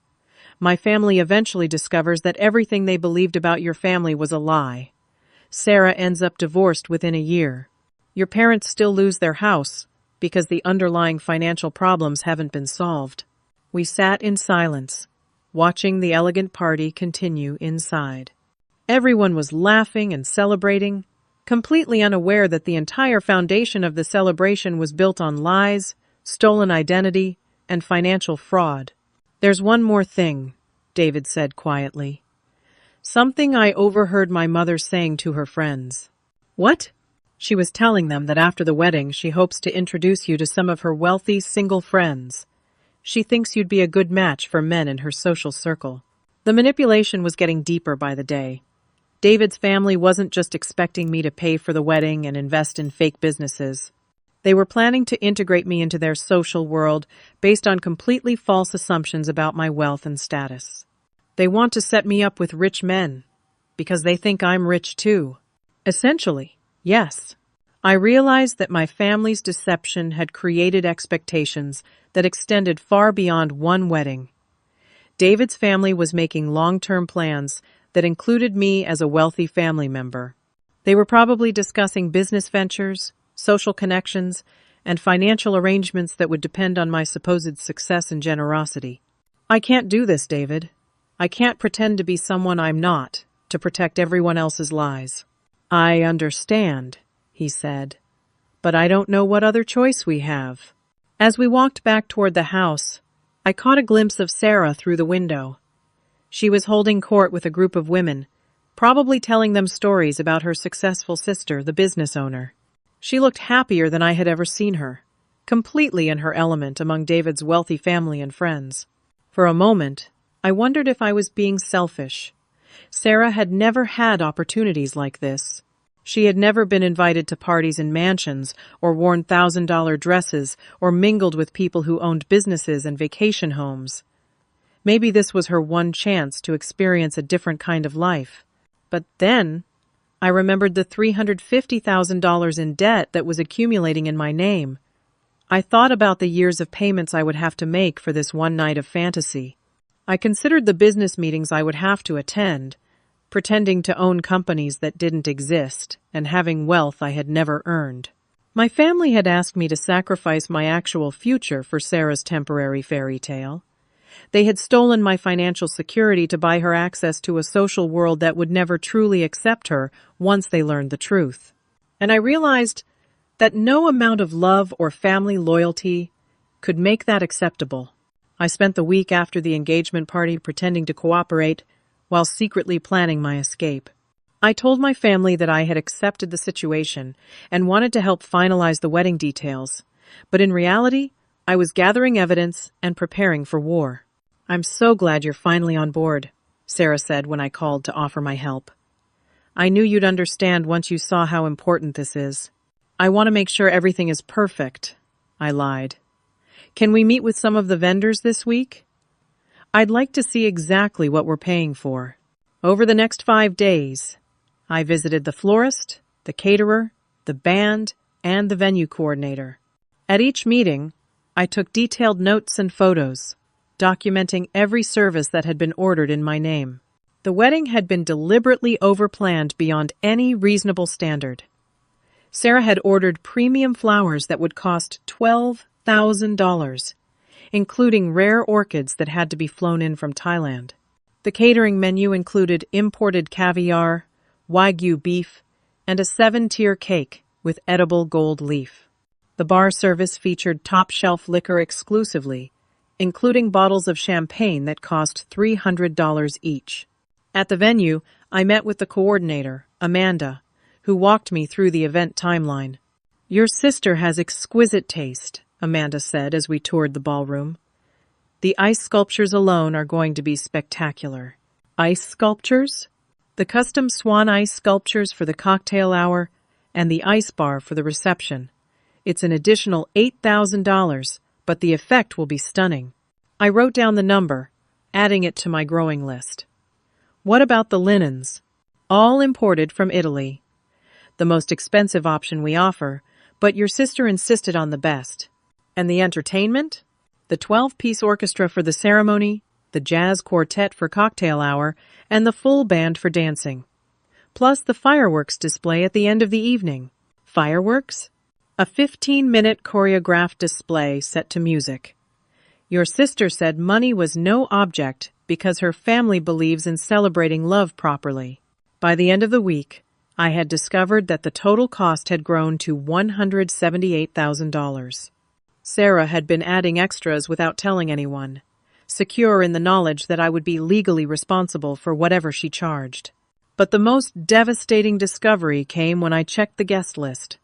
My family eventually discovers that everything they believed about your family was a lie. Sarah ends up divorced within a year. Your parents still lose their house because the underlying financial problems haven't been solved. We sat in silence, watching the elegant party continue inside. Everyone was laughing and celebrating, completely unaware that the entire foundation of the celebration was built on lies, stolen identity, and financial fraud. There's one more thing, David said quietly. Something I overheard my mother saying to her friends. What? She was telling them that after the wedding she hopes to introduce you to some of her wealthy single friends. She thinks you'd be a good match for men in her social circle. The manipulation was getting deeper by the day. David's family wasn't just expecting me to pay for the wedding and invest in fake businesses. They were planning to integrate me into their social world based on completely false assumptions about my wealth and status. They want to set me up with rich men, because they think I'm rich too. Essentially, yes. I realized that my family's deception had created expectations that extended far beyond one wedding. David's family was making long-term plans that included me as a wealthy family member. They were probably discussing business ventures, social connections, and financial arrangements that would depend on my supposed success and generosity. I can't do this, David. I can't pretend to be someone I'm not to protect everyone else's lies. I understand, he said, but I don't know what other choice we have. As we walked back toward the house, I caught a glimpse of Sarah through the window. She was holding court with a group of women, probably telling them stories about her successful sister, the business owner. She looked happier than I had ever seen her, completely in her element among David's wealthy family and friends. For a moment, I wondered if I was being selfish. Sarah had never had opportunities like this. She had never been invited to parties in mansions, or worn $1,000 dresses, or mingled with people who owned businesses and vacation homes. Maybe this was her one chance to experience a different kind of life. But then, I remembered the $350,000 in debt that was accumulating in my name. I thought about the years of payments I would have to make for this one night of fantasy. I considered the business meetings I would have to attend, pretending to own companies that didn't exist and having wealth I had never earned. My family had asked me to sacrifice my actual future for Sarah's temporary fairy tale. They had stolen my financial security to buy her access to a social world that would never truly accept her once they learned the truth. And I realized that no amount of love or family loyalty could make that acceptable. I spent the week after the engagement party pretending to cooperate while secretly planning my escape. I told my family that I had accepted the situation and wanted to help finalize the wedding details, but in reality, I was gathering evidence and preparing for war. "I'm so glad you're finally on board," Sarah said when I called to offer my help. "I knew you'd understand once you saw how important this is." "I want to make sure everything is perfect," I lied. "Can we meet with some of the vendors this week? I'd like to see exactly what we're paying for." Over the next 5 days, I visited the florist, the caterer, the band, and the venue coordinator. At each meeting, I took detailed notes and photos, documenting every service that had been ordered in my name. The wedding had been deliberately overplanned beyond any reasonable standard. Sarah had ordered premium flowers that would cost $12,000, including rare orchids that had to be flown in from Thailand. The catering menu included imported caviar, Wagyu beef, and a 7-tier cake with edible gold leaf. The bar service featured top-shelf liquor exclusively, including bottles of champagne that cost $300 each. At the venue, I met with the coordinator, Amanda, who walked me through the event timeline. "Your sister has exquisite taste," Amanda said as we toured the ballroom. "The ice sculptures alone are going to be spectacular." "Ice sculptures?" "The custom swan ice sculptures for the cocktail hour and the ice bar for the reception. It's an additional $8,000, but the effect will be stunning." I wrote down the number, adding it to my growing list. "What about the linens?" "All imported from Italy. The most expensive option we offer, but your sister insisted on the best." "And the entertainment?" "The 12-piece orchestra for the ceremony, the jazz quartet for cocktail hour, and the full band for dancing. Plus the fireworks display at the end of the evening." "Fireworks?" "A 15-minute choreographed display set to music. Your sister said money was no object because her family believes in celebrating love properly." By the end of the week, I had discovered that the total cost had grown to $178,000. Sarah had been adding extras without telling anyone, secure in the knowledge that I would be legally responsible for whatever she charged. But the most devastating discovery came when I checked the guest list.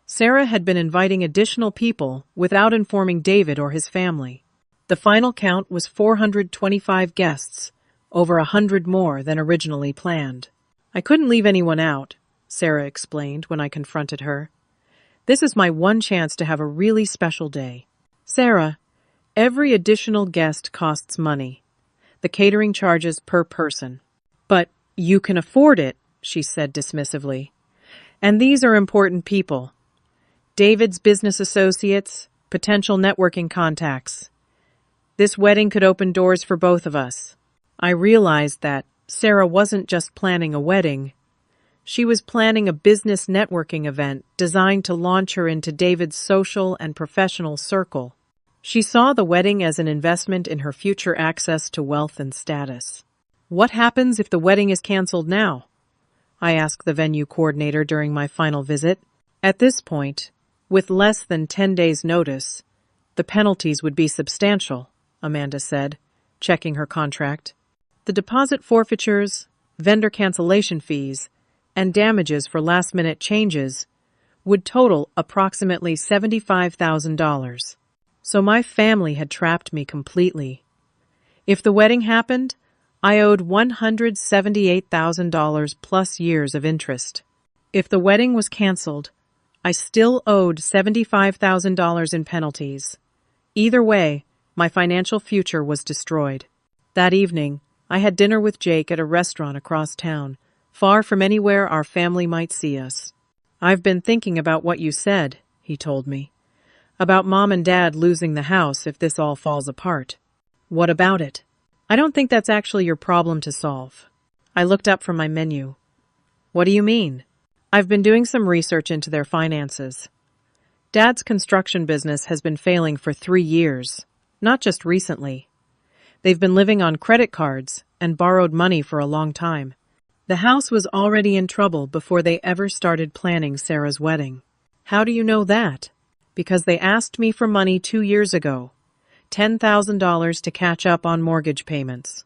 Sarah had been inviting additional people without informing David or his family. The final count was 425 guests, over 100 more than originally planned. "I couldn't leave anyone out," Sarah explained when I confronted her. "This is my one chance to have a really special day." "Sarah, every additional guest costs money. The catering charges per person." "But you can afford it," she said dismissively. "And these are important people. David's business associates, potential networking contacts. This wedding could open doors for both of us." I realized that Sarah wasn't just planning a wedding. She was planning a business networking event designed to launch her into David's social and professional circle. She saw the wedding as an investment in her future access to wealth and status. "What happens if the wedding is canceled now?" I asked the venue coordinator during my final visit. At this point, with less than 10 days' notice, the penalties would be substantial, Amanda said, checking her contract. The deposit forfeitures, vendor cancellation fees, and damages for last-minute changes would total approximately $75,000. So my family had trapped me completely. If the wedding happened, I owed $178,000 plus years of interest. If the wedding was canceled, I still owed $75,000 in penalties. Either way, my financial future was destroyed. That evening, I had dinner with Jake at a restaurant across town, far from anywhere our family might see us. "I've been thinking about what you said," he told me, "about Mom and Dad losing the house if this all falls apart." "What about it?" "I don't think that's actually your problem to solve. I looked up from my menu. What do you mean? I've been doing some research into their finances. Dad's construction business has been failing for 3 years, not just recently. They've been living on credit cards and borrowed money for a long time. The house was already in trouble before they ever started planning Sarah's wedding. How do you know that? Because they asked me for money 2 years ago, $10,000 to catch up on mortgage payments.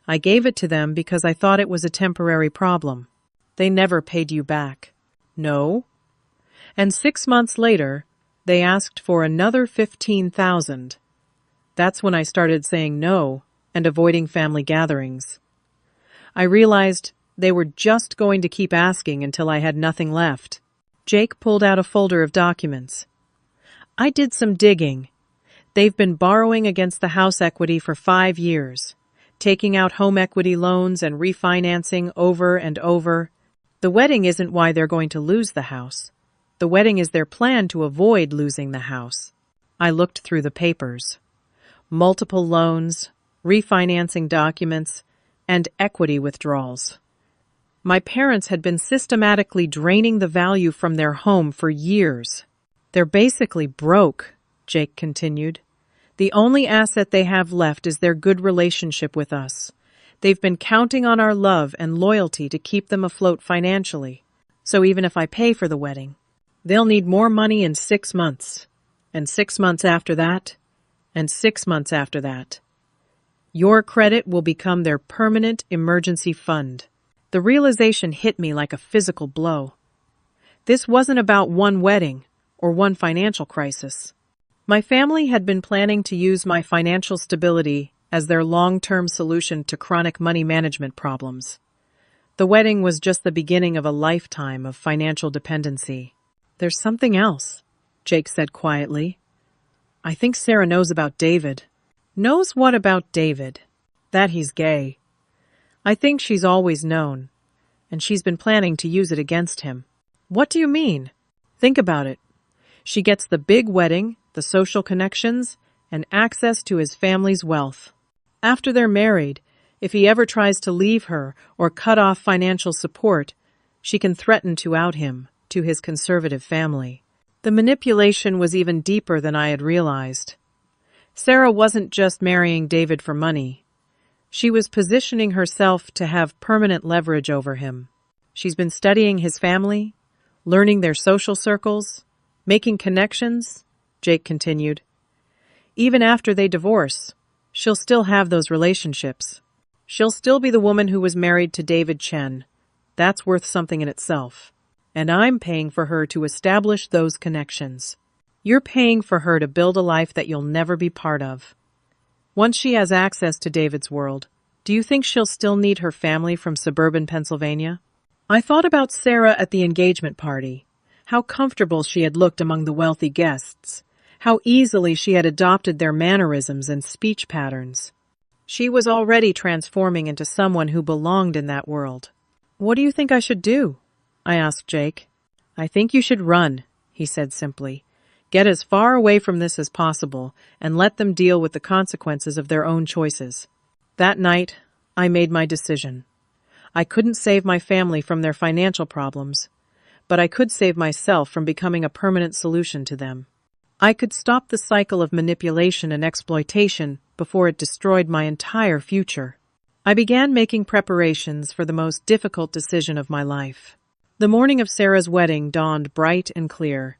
I gave it to them because I thought it was a temporary problem. They never paid you back. No. And 6 months later, they asked for another $15,000. That's when I started saying no and avoiding family gatherings. I realized they were just going to keep asking until I had nothing left. Jake pulled out a folder of documents. I did some digging. They've been borrowing against the house equity for 5 years, taking out home equity loans and refinancing over and over. The wedding isn't why they're going to lose the house. The wedding is their plan to avoid losing the house. I looked through the papers. Multiple loans, refinancing documents, and equity withdrawals. My parents had been systematically draining the value from their home for years. They're basically broke, Jake continued. The only asset they have left is their good relationship with us. They've been counting on our love and loyalty to keep them afloat financially. So even if I pay for the wedding, they'll need more money in 6 months, and 6 months after that, and 6 months after that. Your credit will become their permanent emergency fund. The realization hit me like a physical blow. This wasn't about one wedding or one financial crisis. My family had been planning to use my financial stability as their long-term solution to chronic money management problems. The wedding was just the beginning of a lifetime of financial dependency. There's something else, Jake said quietly. I think Sarah knows about David. Knows what about David? That he's gay. I think she's always known, and she's been planning to use it against him. What do you mean? Think about it. She gets the big wedding, the social connections, and access to his family's wealth. After they're married, if he ever tries to leave her or cut off financial support, she can threaten to out him to his conservative family. The manipulation was even deeper than I had realized. Sarah wasn't just marrying David for money. She was positioning herself to have permanent leverage over him. She's been studying his family, learning their social circles, making connections, Jake continued. Even after they divorce, she'll still have those relationships. She'll still be the woman who was married to David Chen. That's worth something in itself. And I'm paying for her to establish those connections. You're paying for her to build a life that you'll never be part of. Once she has access to David's world, do you think she'll still need her family from suburban Pennsylvania? I thought about Sarah at the engagement party, how comfortable she had looked among the wealthy guests, how easily she had adopted their mannerisms and speech patterns. She was already transforming into someone who belonged in that world. What do you think I should do? I asked Jake. I think you should run, he said simply. Get as far away from this as possible and let them deal with the consequences of their own choices. That night, I made my decision. I couldn't save my family from their financial problems, but I could save myself from becoming a permanent solution to them. I could stop the cycle of manipulation and exploitation before it destroyed my entire future. I began making preparations for the most difficult decision of my life. The morning of Sarah's wedding dawned bright and clear.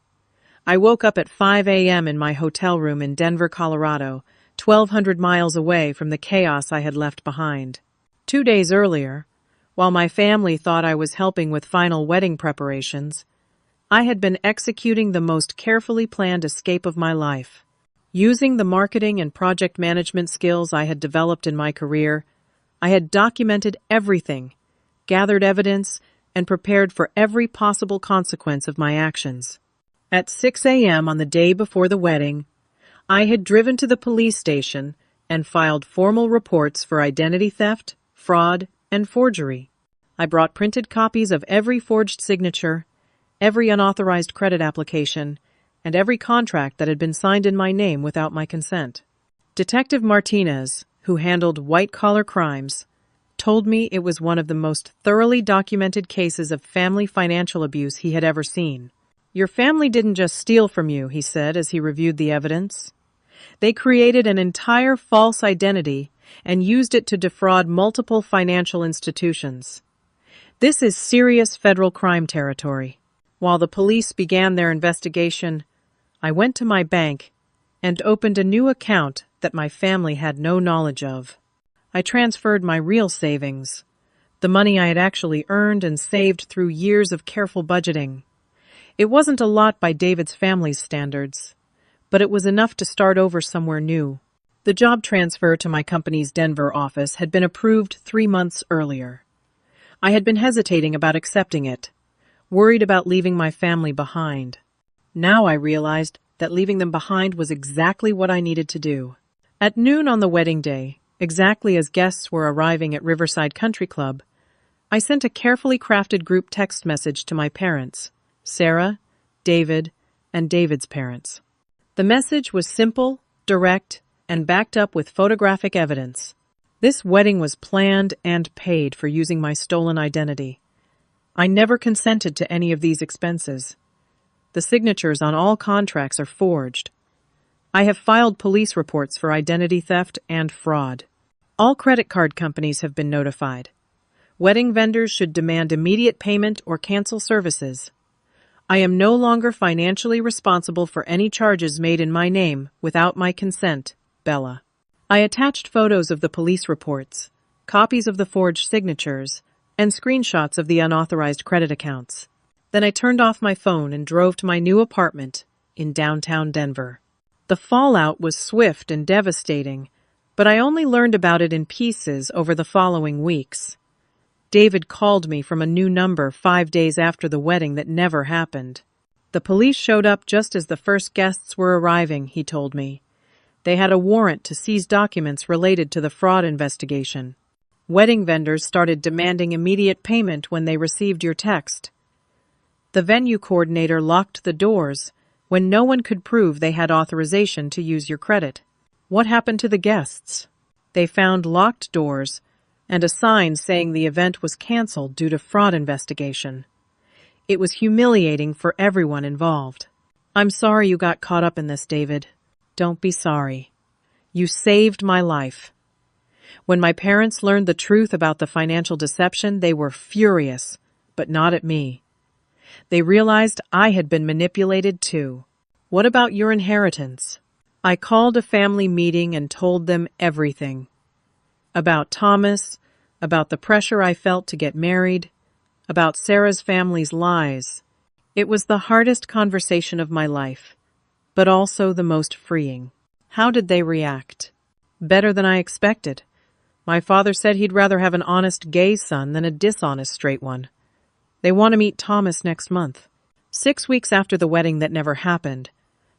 I woke up at 5 a.m. in my hotel room in Denver, Colorado, 1,200 miles away from the chaos I had left behind. 2 days earlier, while my family thought I was helping with final wedding preparations, I had been executing the most carefully planned escape of my life. Using the marketing and project management skills I had developed in my career, I had documented everything, gathered evidence, and prepared for every possible consequence of my actions. At 6 a.m. on the day before the wedding, I had driven to the police station and filed formal reports for identity theft, fraud, and forgery. I brought printed copies of every forged signature, every unauthorized credit application, and every contract that had been signed in my name without my consent. Detective Martinez, who handled white-collar crimes, told me it was one of the most thoroughly documented cases of family financial abuse he had ever seen. "Your family didn't just steal from you," he said as he reviewed the evidence. "They created an entire false identity and used it to defraud multiple financial institutions. This is serious federal crime territory." While the police began their investigation, I went to my bank and opened a new account that my family had no knowledge of. I transferred my real savings, the money I had actually earned and saved through years of careful budgeting. It wasn't a lot by David's family's standards, but it was enough to start over somewhere new. The job transfer to my company's Denver office had been approved 3 months earlier. I had been hesitating about accepting it, worried about leaving my family behind. Now I realized that leaving them behind was exactly what I needed to do. At noon on the wedding day, exactly as guests were arriving at Riverside Country Club, I sent a carefully crafted group text message to my parents, Sarah, David, and David's parents. The message was simple, direct, and backed up with photographic evidence. This wedding was planned and paid for using my stolen identity. I never consented to any of these expenses. The signatures on all contracts are forged. I have filed police reports for identity theft and fraud. All credit card companies have been notified. Wedding vendors should demand immediate payment or cancel services. I am no longer financially responsible for any charges made in my name without my consent, Bella. I attached photos of the police reports, copies of the forged signatures, and screenshots of the unauthorized credit accounts. Then I turned off my phone and drove to my new apartment in downtown Denver. The fallout was swift and devastating, but I only learned about it in pieces over the following weeks. David called me from a new number 5 days after the wedding that never happened. The police showed up just as the first guests were arriving, he told me. They had a warrant to seize documents related to the fraud investigation. Wedding vendors started demanding immediate payment when they received your text. The venue coordinator locked the doors when no one could prove they had authorization to use your credit. What happened to the guests? They found locked doors and a sign saying the event was canceled due to fraud investigation. It was humiliating for everyone involved. "I'm sorry you got caught up in this, David." "Don't be sorry. You saved my life." When my parents learned the truth about the financial deception, they were furious, but not at me. They realized I had been manipulated too. "What about your inheritance?" I called a family meeting and told them everything. About Thomas, about the pressure I felt to get married, about Sarah's family's lies. It was the hardest conversation of my life, but also the most freeing. How did they react? Better than I expected. My father said he'd rather have an honest gay son than a dishonest straight one. They want to meet Thomas next month. 6 weeks after the wedding that never happened,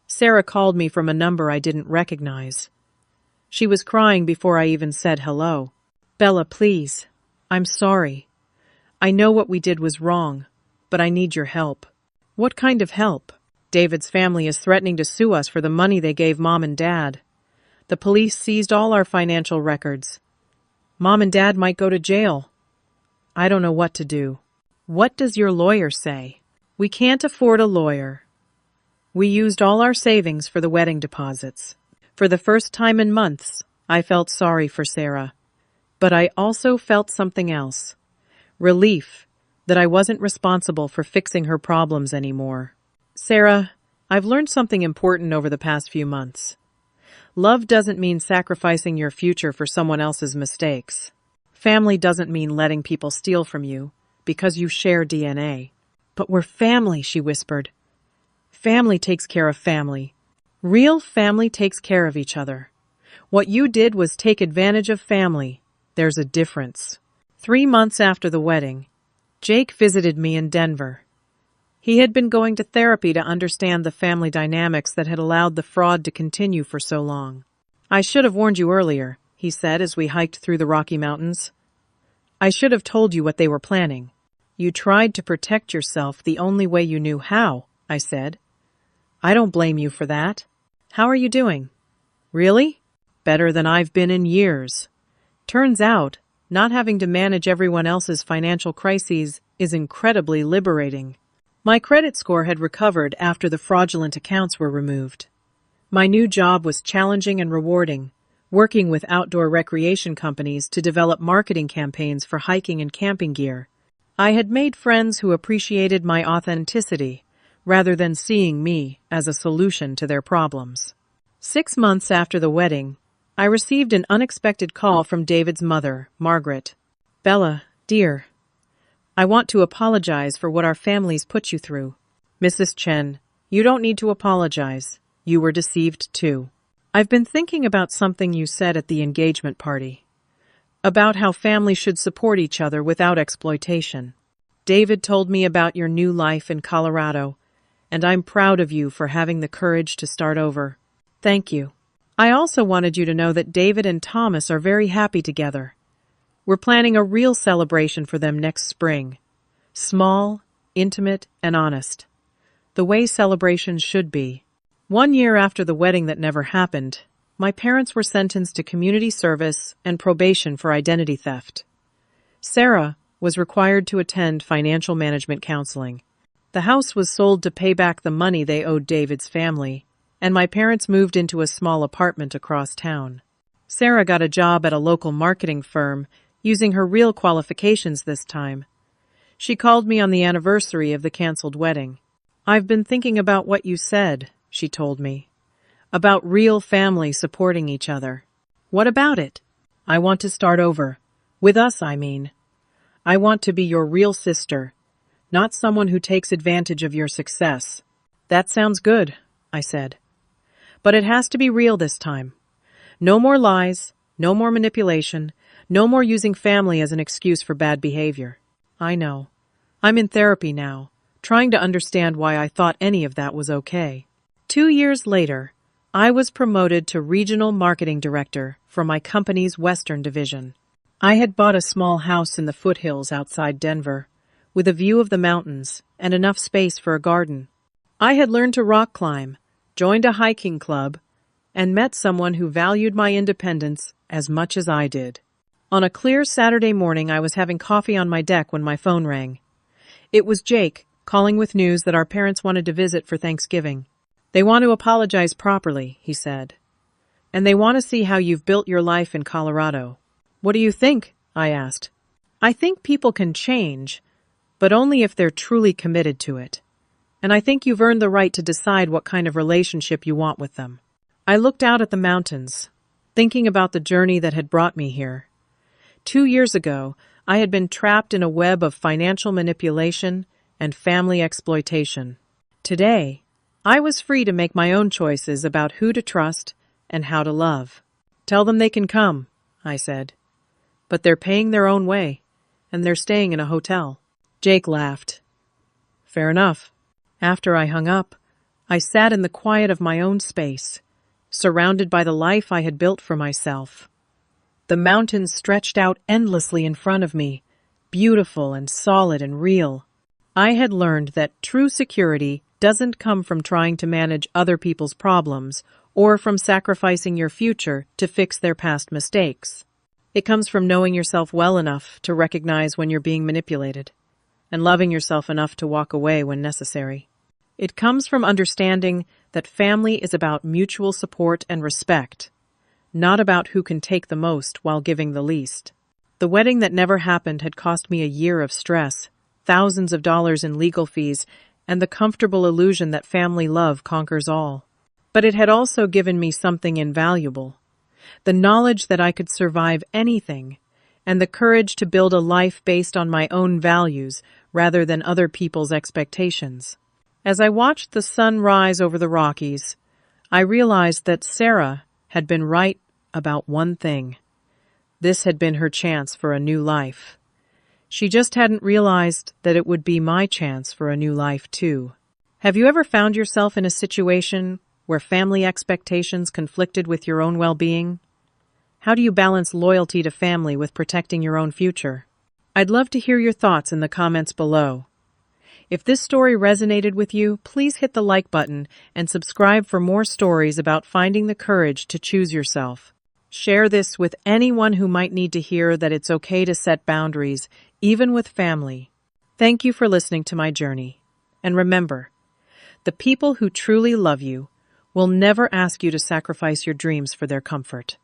Sarah called me from a number I didn't recognize. She was crying before I even said hello. "Bella, please. I'm sorry. I know what we did was wrong, but I need your help." "What kind of help?" "David's family is threatening to sue us for the money they gave Mom and Dad. The police seized all our financial records. Mom and Dad might go to jail. I don't know what to do." "What does your lawyer say?" "We can't afford a lawyer. We used all our savings for the wedding deposits." For the first time in months, I felt sorry for Sarah. But I also felt something else. Relief that I wasn't responsible for fixing her problems anymore. "Sarah, I've learned something important over the past few months. Love doesn't mean sacrificing your future for someone else's mistakes. Family doesn't mean letting people steal from you because you share DNA." "But we're family," she whispered. "Family takes care of family. Real family takes care of each other. What you did was take advantage of family. There's a difference." 3 months after the wedding, Jake visited me in Denver. He had been going to therapy to understand the family dynamics that had allowed the fraud to continue for so long. "I should have warned you earlier," he said as we hiked through the Rocky Mountains. "I should have told you what they were planning." "You tried to protect yourself the only way you knew how," I said. "I don't blame you for that. How are you doing?" "Really? Better than I've been in years. Turns out, Not having to manage everyone else's financial crises is incredibly liberating. My credit score had recovered after the fraudulent accounts were removed. My new job was challenging and rewarding, working with outdoor recreation companies to develop marketing campaigns for hiking and camping gear. I had made friends who appreciated my authenticity, rather than seeing me as a solution to their problems. 6 months after the wedding, I received an unexpected call from David's mother, Margaret. "Bella, dear, I want to apologize for what our families put you through." "Mrs. Chen, you don't need to apologize. You were deceived too. I've been thinking about something you said at the engagement party, about how families should support each other without exploitation. David told me about your new life in Colorado, and I'm proud of you for having the courage to start over. Thank you. I also wanted you to know that David and Thomas are very happy together. We're planning a real celebration for them next spring. Small, intimate, and honest. The way celebrations should be. 1 year after the wedding that never happened, my parents were sentenced to community service and probation for identity theft. Sarah was required to attend financial management counseling. The house was sold to pay back the money they owed David's family, and my parents moved into a small apartment across town. Sarah got a job at a local marketing firm, using her real qualifications this time. She called me on the anniversary of the canceled wedding. "I've been thinking about what you said," she told me, "about real family supporting each other." "What about it?" "I want to start over. With us, I mean. I want to be your real sister, not someone who takes advantage of your success." "That sounds good," I said. "But it has to be real this time. No more lies, no more manipulation, no more using family as an excuse for bad behavior." "I know. I'm in therapy now, trying to understand why I thought any of that was okay." 2 years later, I was promoted to Regional Marketing Director for my company's Western Division. I had bought a small house in the foothills outside Denver, with a view of the mountains and enough space for a garden. I had learned to rock climb, joined a hiking club, and met someone who valued my independence as much as I did. On a clear Saturday morning, I was having coffee on my deck when my phone rang. It was Jake, calling with news that our parents wanted to visit for Thanksgiving. "They want to apologize properly," he said. "And they want to see how you've built your life in Colorado." "What do you think?" I asked. "I think people can change, but only if they're truly committed to it. And I think you've earned the right to decide what kind of relationship you want with them." I looked out at the mountains, thinking about the journey that had brought me here. 2 years ago, I had been trapped in a web of financial manipulation and family exploitation. Today, I was free to make my own choices about who to trust and how to love. "Tell them they can come," I said. "But they're paying their own way, and they're staying in a hotel." Jake laughed. "Fair enough." After I hung up, I sat in the quiet of my own space, surrounded by the life I had built for myself. The mountains stretched out endlessly in front of me, beautiful and solid and real. I had learned that true security doesn't come from trying to manage other people's problems or from sacrificing your future to fix their past mistakes. It comes from knowing yourself well enough to recognize when you're being manipulated, and loving yourself enough to walk away when necessary. It comes from understanding that family is about mutual support and respect, not about who can take the most while giving the least. The wedding that never happened had cost me a year of stress, thousands of dollars in legal fees, and the comfortable illusion that family love conquers all. But it had also given me something invaluable: the knowledge that I could survive anything, and the courage to build a life based on my own values rather than other people's expectations. As I watched the sun rise over the Rockies, I realized that Sarah had been right about one thing. This had been her chance for a new life. She just hadn't realized that it would be my chance for a new life, too. Have you ever found yourself in a situation where family expectations conflicted with your own well-being? How do you balance loyalty to family with protecting your own future? I'd love to hear your thoughts in the comments below. If this story resonated with you, please hit the like button and subscribe for more stories about finding the courage to choose yourself. Share this with anyone who might need to hear that it's okay to set boundaries, even with family. Thank you for listening to my journey. And remember, the people who truly love you will never ask you to sacrifice your dreams for their comfort.